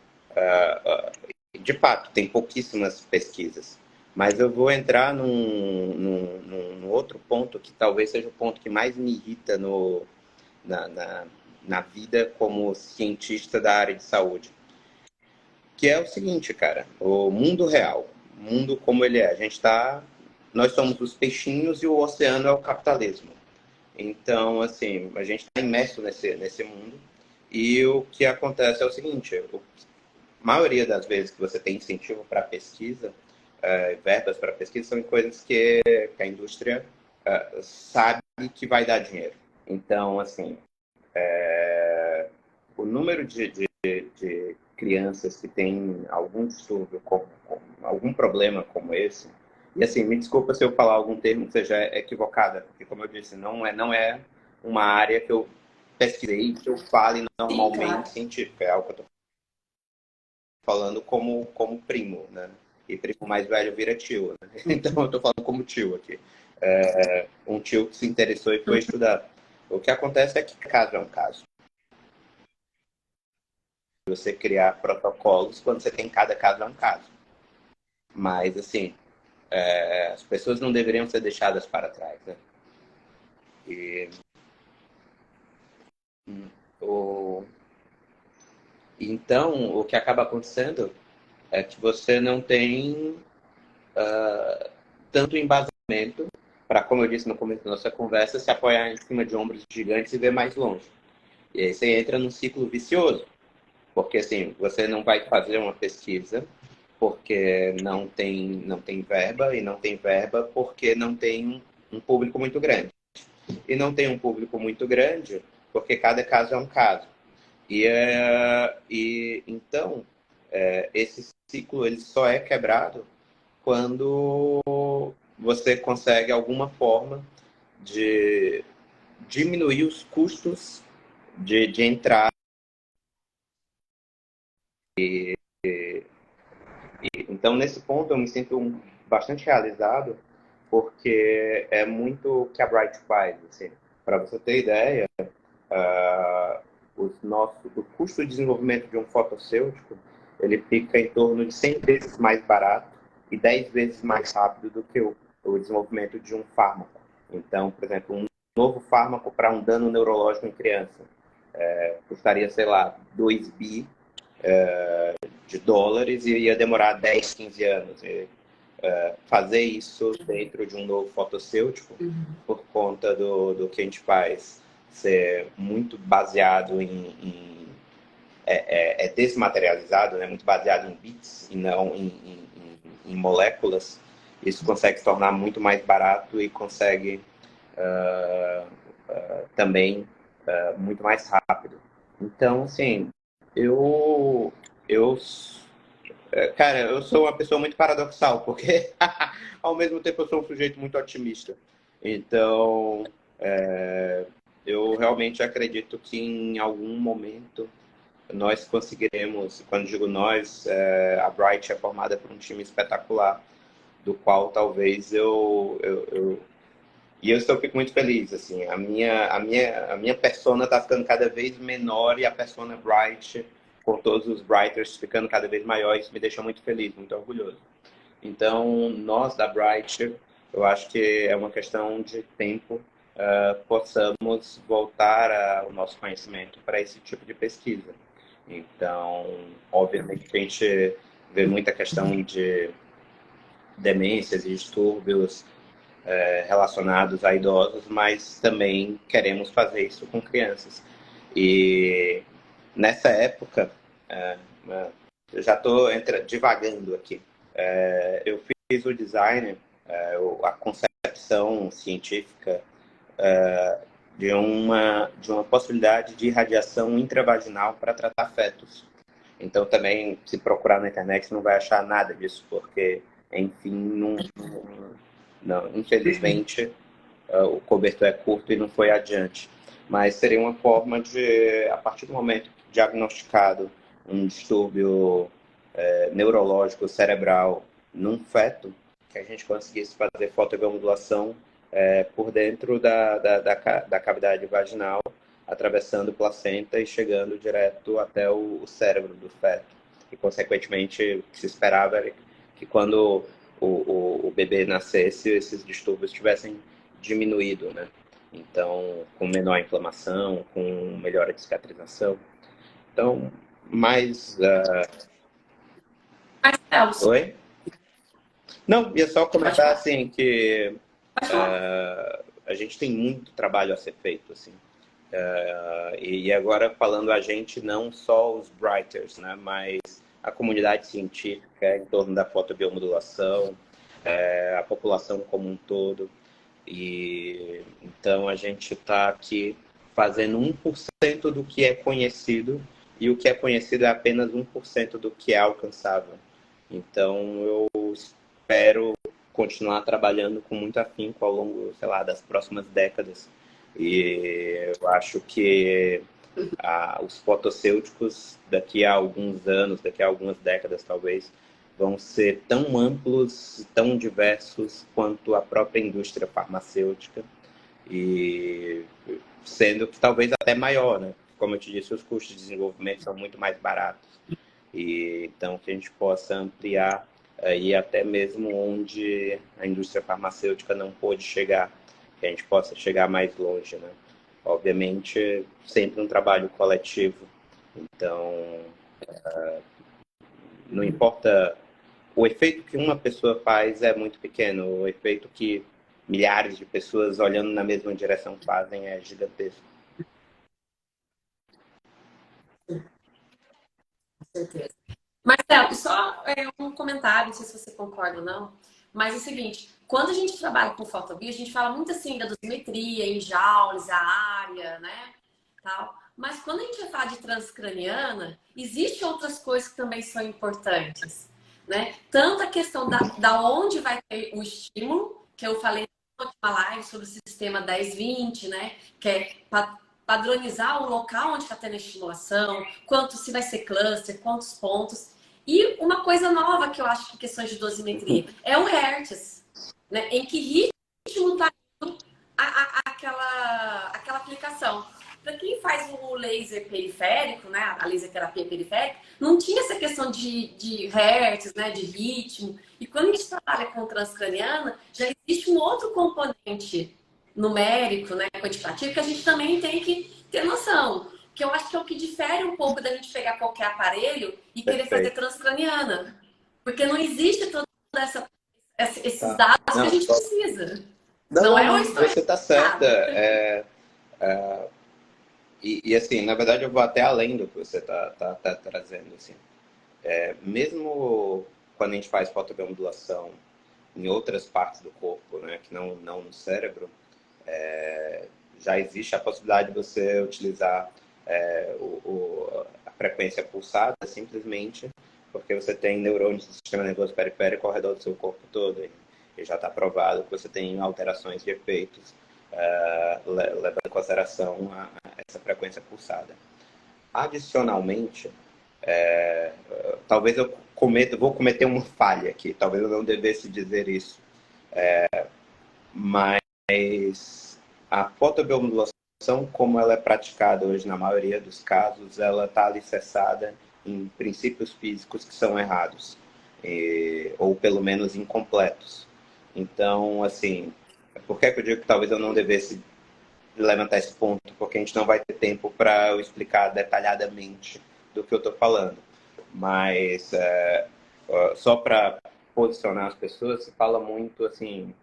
de fato, tem pouquíssimas pesquisas. Mas eu vou entrar num outro ponto que talvez seja o ponto que mais me irrita na vida como cientista da área de saúde. Que é o seguinte, cara, o mundo real, o mundo como ele é, nós somos os peixinhos e o oceano é o capitalismo. Então, assim, a gente está imerso nesse mundo e o que acontece é o seguinte, a maioria das vezes que você tem incentivo para pesquisa, verbas para pesquisa, são em coisas que a indústria sabe que vai dar dinheiro. Então, assim, o número de crianças que têm algum distúrbio, algum problema como esse, e assim, me desculpa se eu falar algum termo que seja equivocada, porque como eu disse, não é uma área que eu pesquisei, que eu fale Sim, normalmente claro. científica, é algo que eu estou falando como primo, né? E primo mais velho vira tio, né? Então eu estou falando como tio aqui. Um tio que se interessou e foi estudar. O que acontece é que caso é um caso. Você criar protocolos quando você tem cada caso é um caso. Mas, assim, as pessoas não deveriam ser deixadas para trás, né? E, o, então, o que acaba acontecendo é que você não tem tanto embasamento para, como eu disse no começo da nossa conversa, se apoiar em cima de ombros gigantes e ver mais longe. E aí você entra num ciclo vicioso, porque assim, você não vai fazer uma pesquisa porque não tem verba, e não tem verba porque não tem um público muito grande. E não tem um público muito grande porque cada caso é um caso. E então, esse ciclo ele só é quebrado quando você consegue alguma forma de diminuir os custos de entrar. Então, nesse ponto, eu me sinto bastante realizado, porque é muito o que a Bright faz. Assim. Para você ter ideia, o custo de desenvolvimento de um fotossêutico ele fica em torno de 100 vezes mais barato e 10 vezes mais rápido do que o desenvolvimento de um fármaco. Então, por exemplo, um novo fármaco para um dano neurológico em criança. Custaria, sei lá, 2 bi de dólares e ia demorar 10, 15 anos. E, fazer isso dentro de um novo fotossêutico, por conta do que a gente faz ser muito baseado é desmaterializado, né? Muito baseado em bits e não em moléculas, isso consegue se tornar muito mais barato e consegue também muito mais rápido. Então, assim, eu, eu, cara, eu sou uma pessoa muito paradoxal, porque ao mesmo tempo eu sou um sujeito muito otimista. Então, eu realmente acredito que em algum momento nós conseguiremos, quando digo nós, a Bright é formada por um time espetacular, do qual talvez e eu fico muito feliz, assim, a minha persona está ficando cada vez menor e a persona Bright, com todos os Brighters ficando cada vez maior, isso me deixa muito feliz, muito orgulhoso. Então, nós da Bright, eu acho que é uma questão de tempo, possamos voltar o nosso conhecimento para esse tipo de pesquisa. Então, obviamente, a gente vê muita questão de demências e distúrbios relacionados a idosos, mas também queremos fazer isso com crianças. E nessa época, eu já estou divagando aqui, eu fiz o design, a concepção científica de uma possibilidade de irradiação intravaginal para tratar fetos. Então, também, se procurar na internet, você não vai achar nada disso, porque, enfim, não, infelizmente, o cobertor é curto e não foi adiante. Mas seria uma forma de, a partir do momento diagnosticado um distúrbio neurológico cerebral num feto, que a gente conseguisse fazer fotobiomodulação por dentro da cavidade vaginal, atravessando placenta e chegando direto até o cérebro do feto. E, consequentemente, o que se esperava era que quando o bebê nascesse, esses distúrbios tivessem diminuído, né? Então, com menor inflamação, com melhor cicatrização. Então, mais... Marcelo, Oi? Não, ia só comentar, assim, que a gente tem muito trabalho a ser feito, assim. E agora falando a gente, não só os Brighters, né, mas a comunidade científica em torno da fotobiomodulação, a população como um todo. E então a gente está aqui fazendo 1% do que é conhecido, e o que é conhecido é apenas 1% do que é alcançável. Então eu espero continuar trabalhando com muito afinco ao longo, sei lá, das próximas décadas. E eu acho que os fotossêuticos, daqui a alguns anos, daqui a algumas décadas talvez, vão ser tão amplos, tão diversos quanto a própria indústria farmacêutica, e sendo que talvez até maior, né? Como eu te disse, os custos de desenvolvimento são muito mais baratos. E então que a gente possa ampliar aí até mesmo onde a indústria farmacêutica não pôde chegar, que a gente possa chegar mais longe, né? Obviamente, sempre um trabalho coletivo. Então, não importa, o efeito que uma pessoa faz é muito pequeno, o efeito que milhares de pessoas olhando na mesma direção fazem é gigantesco. com certeza. Marcelo, só um comentário, não sei se você concorda ou não, mas é o seguinte, quando a gente trabalha com fotobio, a gente fala muito assim da dosimetria, em joules, a área, né, tal. Mas quando a gente vai falar de transcraniana, existem outras coisas que também são importantes, né? Tanto a questão da onde vai ter o estímulo, que eu falei na última live sobre o sistema 10-20, né, que é padronizar o local onde está tendo a estimulação, quanto se vai ser cluster, quantos pontos. E uma coisa nova que eu acho que questões de dosimetria é o hertz, né? Em que ritmo está indo aquela aplicação. para quem faz o laser periférico, né, a laser terapia periférica, não tinha essa questão de hertz, né, de ritmo. E quando a gente trabalha com transcraniana, já existe um outro componente numérico, né, quantitativo, que a gente também tem que ter noção. Que eu acho que é o que difere um pouco da gente pegar qualquer aparelho e querer fazer Perfeito. transcraniana. Porque não existe toda esses Tá. dados que a Não, gente precisa. Não não, é uma não, história você está certa. errada. Assim, na verdade, eu vou até além do que você tá trazendo. Assim. Mesmo quando a gente faz fotobiomodulação em outras partes do corpo, né, que não no cérebro, já existe a possibilidade de você utilizar a frequência pulsada simplesmente porque você tem neurônios do sistema nervoso periférico ao redor do seu corpo todo. E já está provado que você tem alterações de efeitos levando em consideração essa frequência pulsada. Adicionalmente, talvez eu vou cometer uma falha aqui, talvez eu não devesse dizer isso, mas a fotobiomodulação, como ela é praticada hoje na maioria dos casos, ela está alicerçada em princípios físicos que são errados, ou pelo menos incompletos. Então, assim, por que eu digo que talvez eu não devesse levantar esse ponto? Porque a gente não vai ter tempo para eu explicar detalhadamente do que eu estou falando. Mas, só para posicionar as pessoas, se fala muito assim,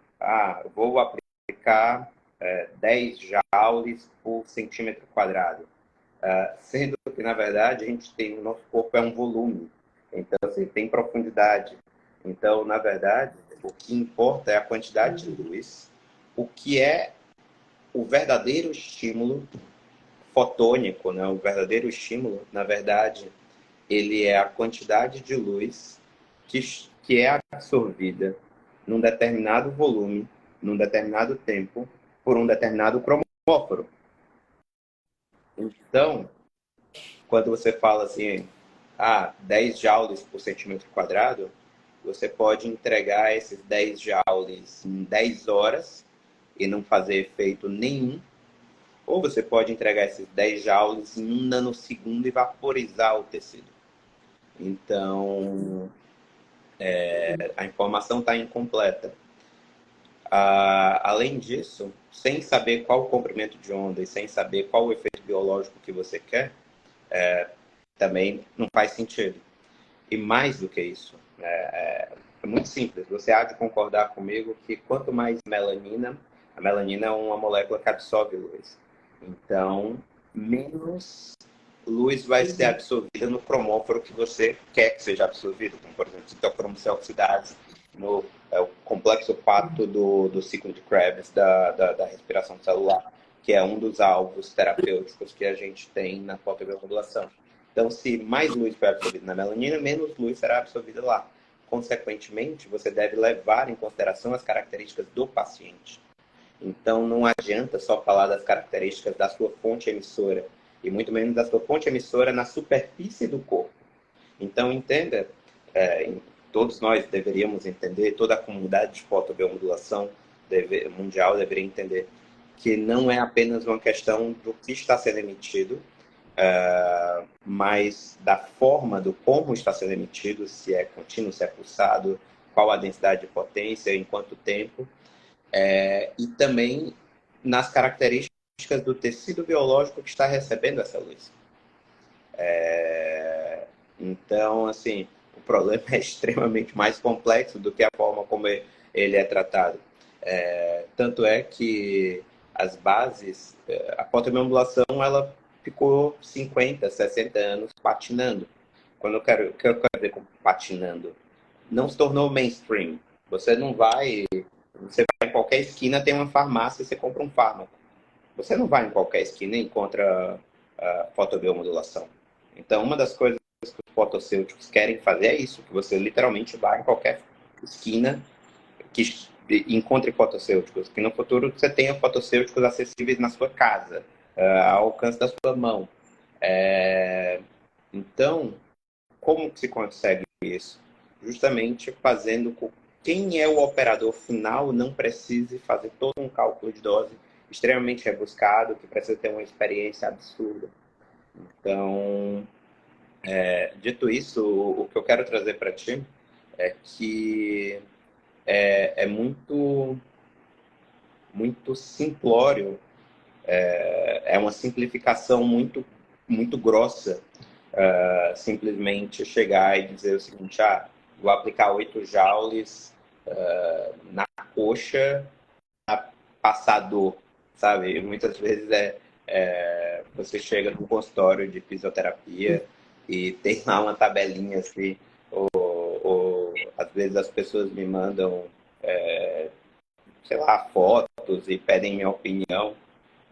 eu vou aplicar 10 joules por centímetro quadrado. Sendo que, na verdade, o nosso corpo é um volume. Então, assim, tem profundidade. Então, na verdade, o que importa é a quantidade de luz, o que é o verdadeiro estímulo fotônico, né? O verdadeiro estímulo, na verdade, ele é a quantidade de luz que é absorvida num determinado volume, num determinado tempo, por um determinado cromóforo. Então, quando você fala assim, 10 joules por centímetro quadrado, você pode entregar esses 10 joules em 10 horas e não fazer efeito nenhum, ou você pode entregar esses 10 joules em 1 nanosegundo e vaporizar o tecido. Então, a informação está incompleta. Além disso, sem saber qual o comprimento de onda e sem saber qual o efeito biológico que você quer, também não faz sentido. E mais do que isso, é muito simples. Você há de concordar comigo que quanto mais melanina, a melanina é uma molécula que absorve luz. Então, menos luz vai ser absorvida no cromóforo que você quer que seja absorvido. Como, por exemplo, citocromos oxidados no o complexo fato do ciclo de Krebs da respiração celular, que é um dos alvos terapêuticos que a gente tem na fotobiomodulação. Então, se mais luz for absorvida na melanina, menos luz será absorvida lá. Consequentemente, você deve levar em consideração as características do paciente. Então, não adianta só falar das características da sua fonte emissora, e muito menos da sua fonte emissora na superfície do corpo. Então, entenda, todos nós deveríamos entender, toda a comunidade de fotobiomodulação mundial deveria entender que não é apenas uma questão do que está sendo emitido, mas da forma, do como está sendo emitido, se é contínuo, se é pulsado, qual a densidade de potência, em quanto tempo, e também nas características do tecido biológico que está recebendo essa luz. Então, assim, o problema é extremamente mais complexo do que a forma como ele é tratado. Tanto é que as bases, a fotobiomodulação, ela ficou 50, 60 anos patinando. Quando o que eu quero dizer com patinando? Não se tornou mainstream. Você vai em qualquer esquina, tem uma farmácia e você compra um fármaco. Você não vai em qualquer esquina e encontra fotobiomodulação. Então, uma das coisas que os fotossêuticos querem fazer é isso, que você literalmente vá em qualquer esquina que encontre fotossêuticos, que no futuro você tenha fotossêuticos acessíveis na sua casa, ao alcance da sua mão. Então, como que se consegue isso? Justamente fazendo com que quem é o operador final não precise fazer todo um cálculo de dose extremamente rebuscado, que precisa ter uma experiência absurda. Então, dito isso, o que eu quero trazer para ti é que é muito, muito simplório, é uma simplificação muito, muito grossa, simplesmente chegar e dizer o seguinte, vou aplicar 8 joules na coxa, passar dor, sabe? E muitas vezes você chega no consultório de fisioterapia e tem lá uma tabelinha assim, ou às vezes as pessoas me mandam, sei lá, fotos e pedem minha opinião.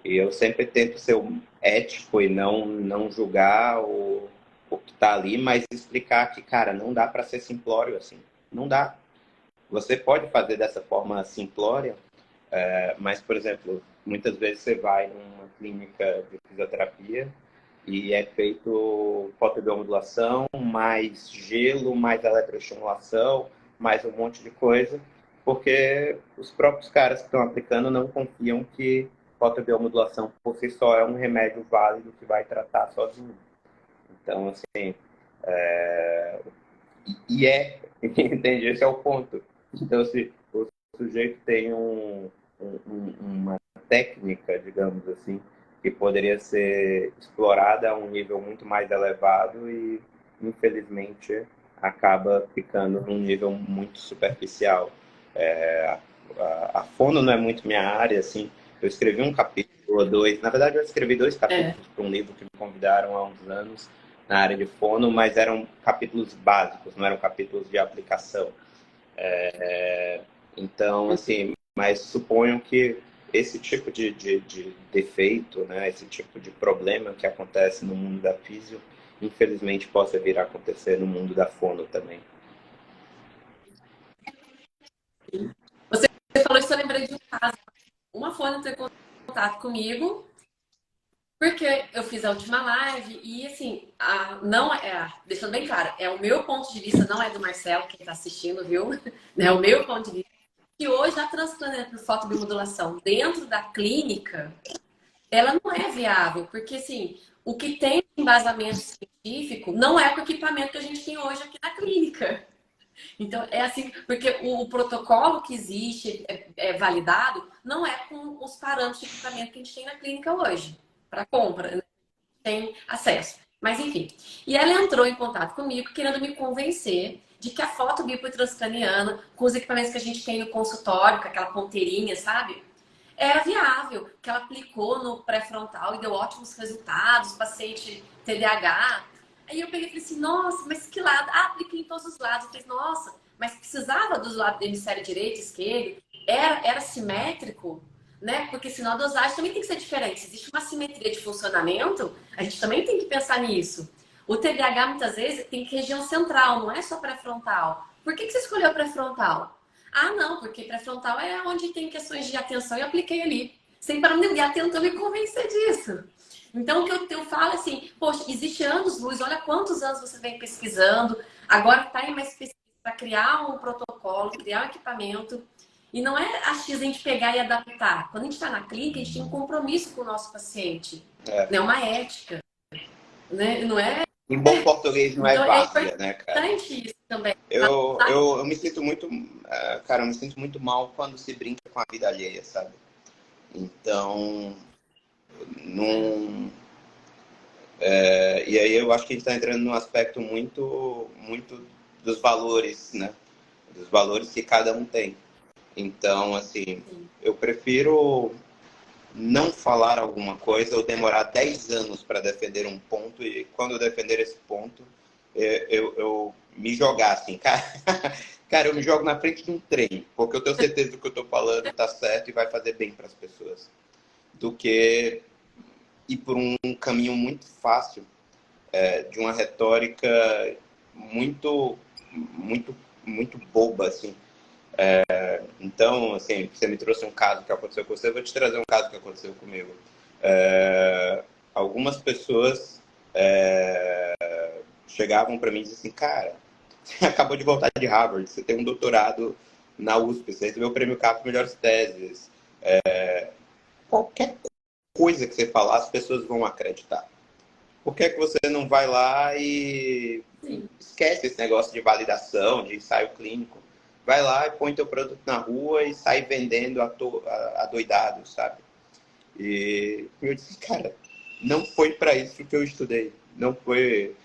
E eu sempre tento ser ético e não julgar o que está ali, mas explicar que, cara, não dá para ser simplório assim. Não dá. Você pode fazer dessa forma simplória, mas, por exemplo, muitas vezes você vai numa clínica de fisioterapia e é feito fotobiomodulação, mais gelo, mais eletroestimulação, mais um monte de coisa, porque os próprios caras que estão aplicando não confiam que fotobiomodulação por si só é um remédio válido que vai tratar sozinho. Então, assim, entende? Esse é o ponto. Então, se o sujeito tem uma técnica, digamos assim, que poderia ser explorada a um nível muito mais elevado e, infelizmente, acaba ficando num nível muito superficial. A fono não é muito minha área, assim. Eu escrevi um capítulo ou dois, na verdade eu escrevi 2 capítulos para um livro que me convidaram há uns anos na área de fono, mas eram capítulos básicos, não eram capítulos de aplicação. Então, assim, mas suponho que esse tipo de defeito, né, esse tipo de problema que acontece no mundo da físio, infelizmente possa vir a acontecer no mundo da fono também. Você falou isso, eu lembrei de um caso. Uma fono entrou em contato comigo, porque eu fiz a última live e, assim, não deixando bem claro, é o meu ponto de vista, não é do Marcelo, que está assistindo, viu? É o meu ponto de vista. E hoje a transplante por fotobiomodulação dentro da clínica, ela não é viável, porque, assim, o que tem de embasamento científico não é com o equipamento que a gente tem hoje aqui na clínica. Então, é assim, porque o protocolo que existe, validado, não é com os parâmetros de equipamento que a gente tem na clínica hoje, para compra, né? Tem acesso. Mas, enfim. E ela entrou em contato comigo, querendo me convencer de que a foto biotranscraniana, com os equipamentos que a gente tem no consultório, com aquela ponteirinha, sabe? Era viável, que ela aplicou no pré-frontal e deu ótimos resultados, paciente TDAH. Aí eu peguei e falei assim, nossa, mas que lado? Apliquei em todos os lados. Eu falei, nossa, mas precisava dos lados do hemisfério direito, esquerdo? Era simétrico? Né? Porque senão a dosagem também tem que ser diferente. Se existe uma simetria de funcionamento, a gente também tem que pensar nisso. O TDAH, muitas vezes, tem região central, não é só pré-frontal. Por que você escolheu pré-frontal? Ah, não, porque pré-frontal é onde tem questões de atenção e eu apliquei ali. Sem para não ela tentou me convencer disso. Então, o que eu falo é assim, poxa, existe anos-luz, olha quantos anos você vem pesquisando, agora está em mais pesquisa para criar um protocolo, criar um equipamento. E não é a X a gente pegar e adaptar. Quando a gente está na clínica, a gente tem um compromisso com o nosso paciente. Né? Uma ética. Né? Não é... Em bom português não Então, é é várzea, né, cara? importante isso também. Eu me sinto muito, cara, eu me sinto muito mal quando se brinca com a vida alheia, sabe? Então, não. E aí eu acho que a gente está entrando num aspecto muito, muito dos valores, né? Dos valores que cada um tem. Então, assim, eu prefiro não falar alguma coisa ou demorar 10 anos para defender um ponto e quando eu defender esse ponto, eu me jogar assim, cara, cara, eu me jogo na frente de um trem, porque eu tenho certeza do que eu estou falando está certo e vai fazer bem para as pessoas, do que ir por um caminho muito fácil de uma retórica muito, muito, muito boba, assim. Então, assim, você me trouxe um caso que aconteceu com você, eu vou te trazer um caso que aconteceu comigo. Algumas pessoas chegavam para mim e diziam assim, cara, você acabou de voltar de Harvard, você tem um doutorado na USP, você recebeu o prêmio CAPES Melhores Teses. coisa que você falar, as pessoas vão acreditar. Por que é que você não vai lá e Sim. esquece esse negócio de validação, de ensaio clínico? Vai lá e põe teu produto na rua e sai vendendo adoidado, sabe? E eu disse, cara, não foi para isso que eu estudei. Não foi.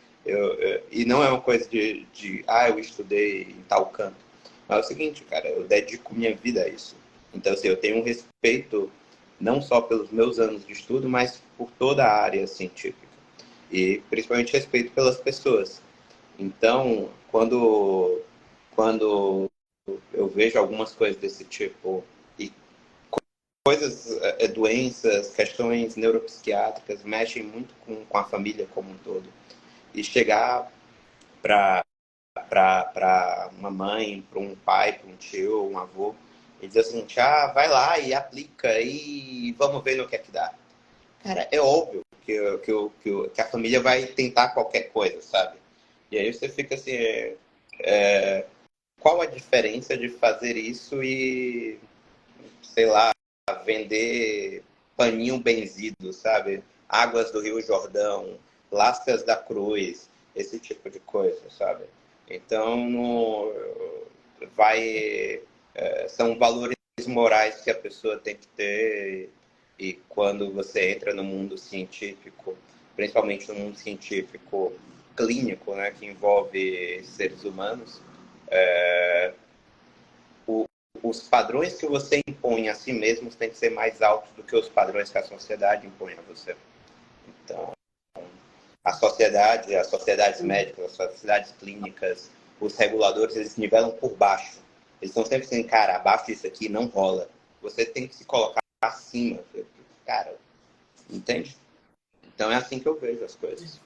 E não é uma coisa eu estudei em tal canto. Mas é o seguinte, cara, eu dedico minha vida a isso. Então, assim, eu tenho um respeito não só pelos meus anos de estudo, mas por toda a área científica. E principalmente respeito pelas pessoas. Então, quando eu vejo algumas coisas desse tipo, e coisas, doenças, questões neuropsiquiátricas mexem muito com a família como um todo. E chegar para uma mãe, para um pai, para um tio, um avô, e dizer assim, vai lá e aplica e vamos ver no que é que dá. Cara, é óbvio que a família vai tentar qualquer coisa, sabe? E aí você fica assim, qual a diferença de fazer isso e, sei lá, vender paninho benzido, sabe? Águas do Rio Jordão, lascas da cruz, esse tipo de coisa, sabe? Então, são valores morais que a pessoa tem que ter e quando você entra no mundo científico, principalmente no mundo científico clínico, né, que envolve seres humanos, os padrões que você impõe a si mesmo têm que ser mais altos do que os padrões que a sociedade impõe a você. Então, as sociedades médicas, as sociedades clínicas, os reguladores, eles nivelam por baixo. Eles estão sempre dizendo, cara, abaixo disso aqui não rola. Você tem que se colocar acima. Cara, entende? Então é assim que eu vejo as coisas.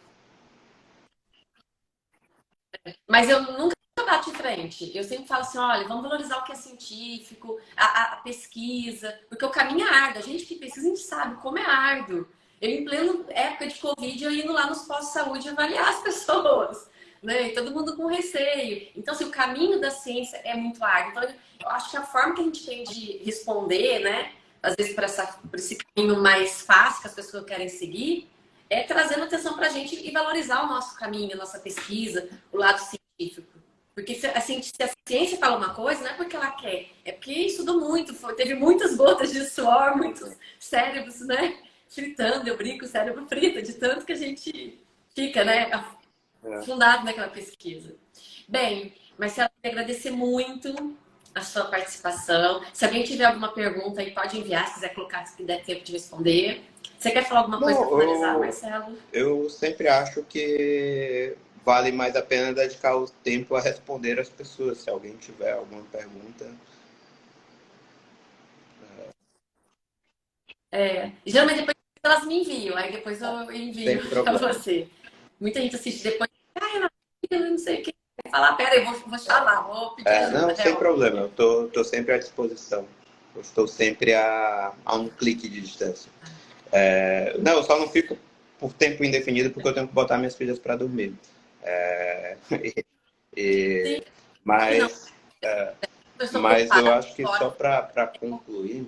Mas eu nunca bato de frente. Eu sempre falo assim, olha, vamos valorizar o que é científico, a pesquisa, porque o caminho é árduo. A gente que pesquisa, a gente sabe como é árduo. Eu, em plena época de Covid, eu indo lá nos postos de saúde avaliar as pessoas, né? E todo mundo com receio. Então, assim, o caminho da ciência é muito árduo. Então, eu acho que a forma que a gente tem de responder, né? Às vezes, por esse caminho mais fácil que as pessoas querem seguir, é trazendo atenção para a gente e valorizar o nosso caminho, a nossa pesquisa, o lado científico. Porque se a ciência fala uma coisa, não é porque ela quer, é porque estudou muito, teve muitas gotas de suor, muitos cérebros, né? Fritando, eu brinco, o cérebro frita, de tanto que a gente fica, né? Afundado naquela pesquisa. Bem, Marcelo, eu quero agradecer muito a sua participação. Se alguém tiver alguma pergunta aí, pode enviar, se quiser colocar, se der tempo de responder. Você quer falar alguma coisa para Não, finalizar, Marcelo? eu sempre acho que vale mais a pena dedicar o tempo a responder às pessoas. Se alguém tiver alguma pergunta, Geralmente depois elas me enviam, aí depois eu sem envio para problema. você. Muita gente assiste depois, eu não sei o que. Falar, pera, eu vou chamar, vou pedir ajuda, Não, sem real. problema. Eu tô sempre à disposição. Eu estou sempre a um clique de distância. Não, eu só não fico por tempo indefinido porque eu tenho que botar minhas filhas para dormir. É, Sim, e- não, mas, eu estou mas eu preocupada. acho que só para concluir,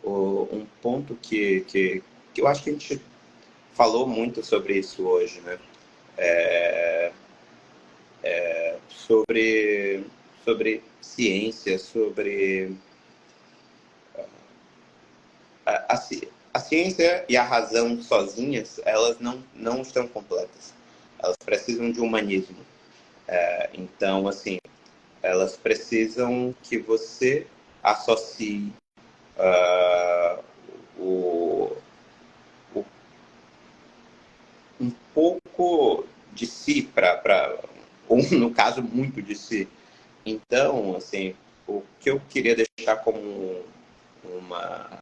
um ponto que eu acho que a gente falou muito sobre isso hoje, né? Sobre, sobre ciência, sobre a, a, a ciência e a razão sozinhas, elas não estão completas. Elas precisam de humanismo. Então, assim, elas precisam que você associe o, o, um pouco de si ou no caso muito de si. Então, assim, o que eu queria deixar como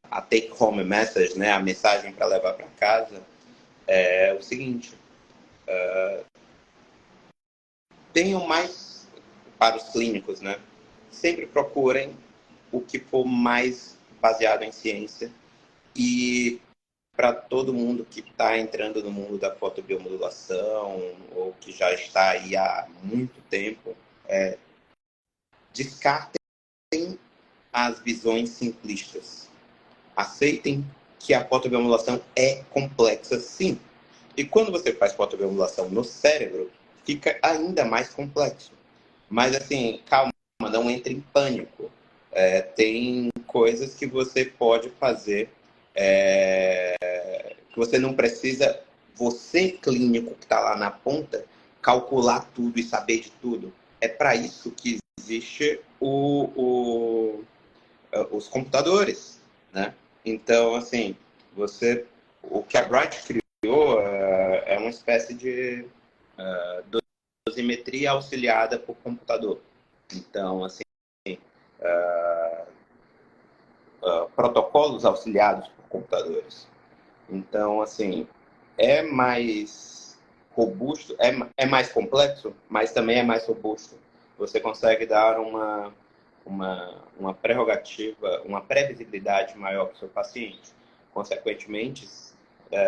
a take home message, né, a mensagem para levar para casa, é o seguinte: tenham mais para os clínicos, né? Sempre procurem o que for mais baseado em ciência e para todo mundo que está entrando no mundo da fotobiomodulação ou que já está aí há muito tempo, descartem as visões simplistas. Aceitem que a fotobiomodulação é complexa, sim. E quando você faz fotobiomodulação no cérebro, fica ainda mais complexo. Mas assim, calma, não entre em pânico. Tem coisas que você pode fazer, que você não precisa, você clínico que está lá na ponta, calcular tudo e saber de tudo. É para isso que existe os computadores, né? Então, assim, o que a Bright criou é uma espécie de dosimetria auxiliada por computador. Então, assim, protocolos auxiliados por computadores. Então, assim, é mais robusto, é mais complexo, mas também é mais robusto. Você consegue dar uma prerrogativa, uma previsibilidade maior para o seu paciente. Consequentemente,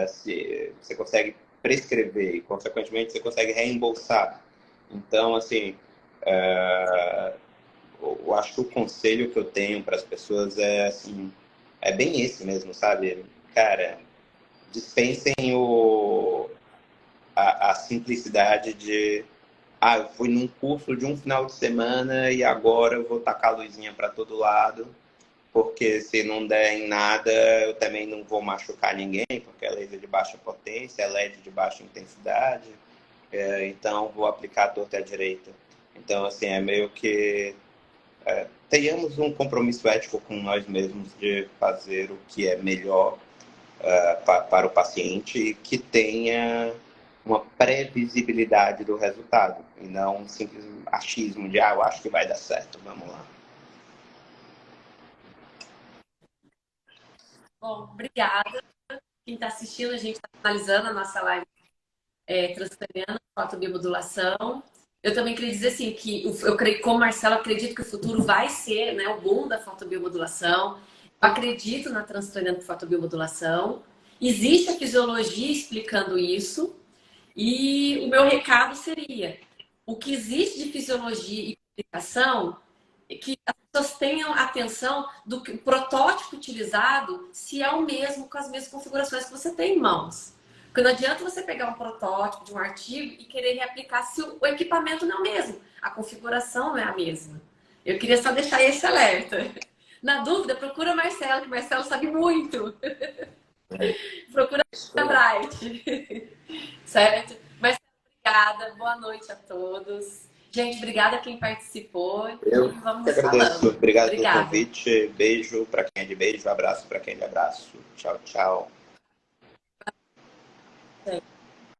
se você consegue prescrever e, consequentemente, você consegue reembolsar. Então, assim, eu acho que o conselho que eu tenho para as pessoas é, assim, é bem esse mesmo, sabe? Cara, dispensem a simplicidade de eu fui num curso de um final de semana e agora eu vou tacar a luzinha para todo lado, porque se não der em nada, eu também não vou machucar ninguém, porque é laser de baixa potência, é LED de baixa intensidade, então vou aplicar a torta à direita. Então, assim, é meio que tenhamos um compromisso ético com nós mesmos de fazer o que é melhor para o paciente e que tenha uma previsibilidade do resultado e não um simples achismo de eu acho que vai dar certo, vamos lá. Bom, obrigada. Quem está assistindo, a gente está finalizando a nossa live transcraniana, fotobiomodulação. Eu também queria dizer assim que eu creio, como Marcelo, acredito que o futuro vai ser, né, o boom da fotobiomodulação. Eu acredito na transcraniana por fotobiomodulação. Existe a fisiologia explicando isso. E o meu recado seria: o que existe de fisiologia e explicação é que as pessoas tenham atenção do que o protótipo utilizado se é o mesmo, com as mesmas configurações que você tem em mãos. Porque não adianta você pegar um protótipo de um artigo e querer reaplicar se o equipamento não é o mesmo, a configuração não é a mesma. Eu queria só deixar esse alerta. Na dúvida, procura Marcelo, que Marcelo sabe muito. Procura a Bright. Certo? Mas obrigada, boa noite a todos. Gente, obrigada a quem participou e Eu vamos que nos agradeço. falando. Obrigado pelo Obrigada. convite. Beijo para quem é de beijo, abraço para quem é de abraço. Tchau, tchau.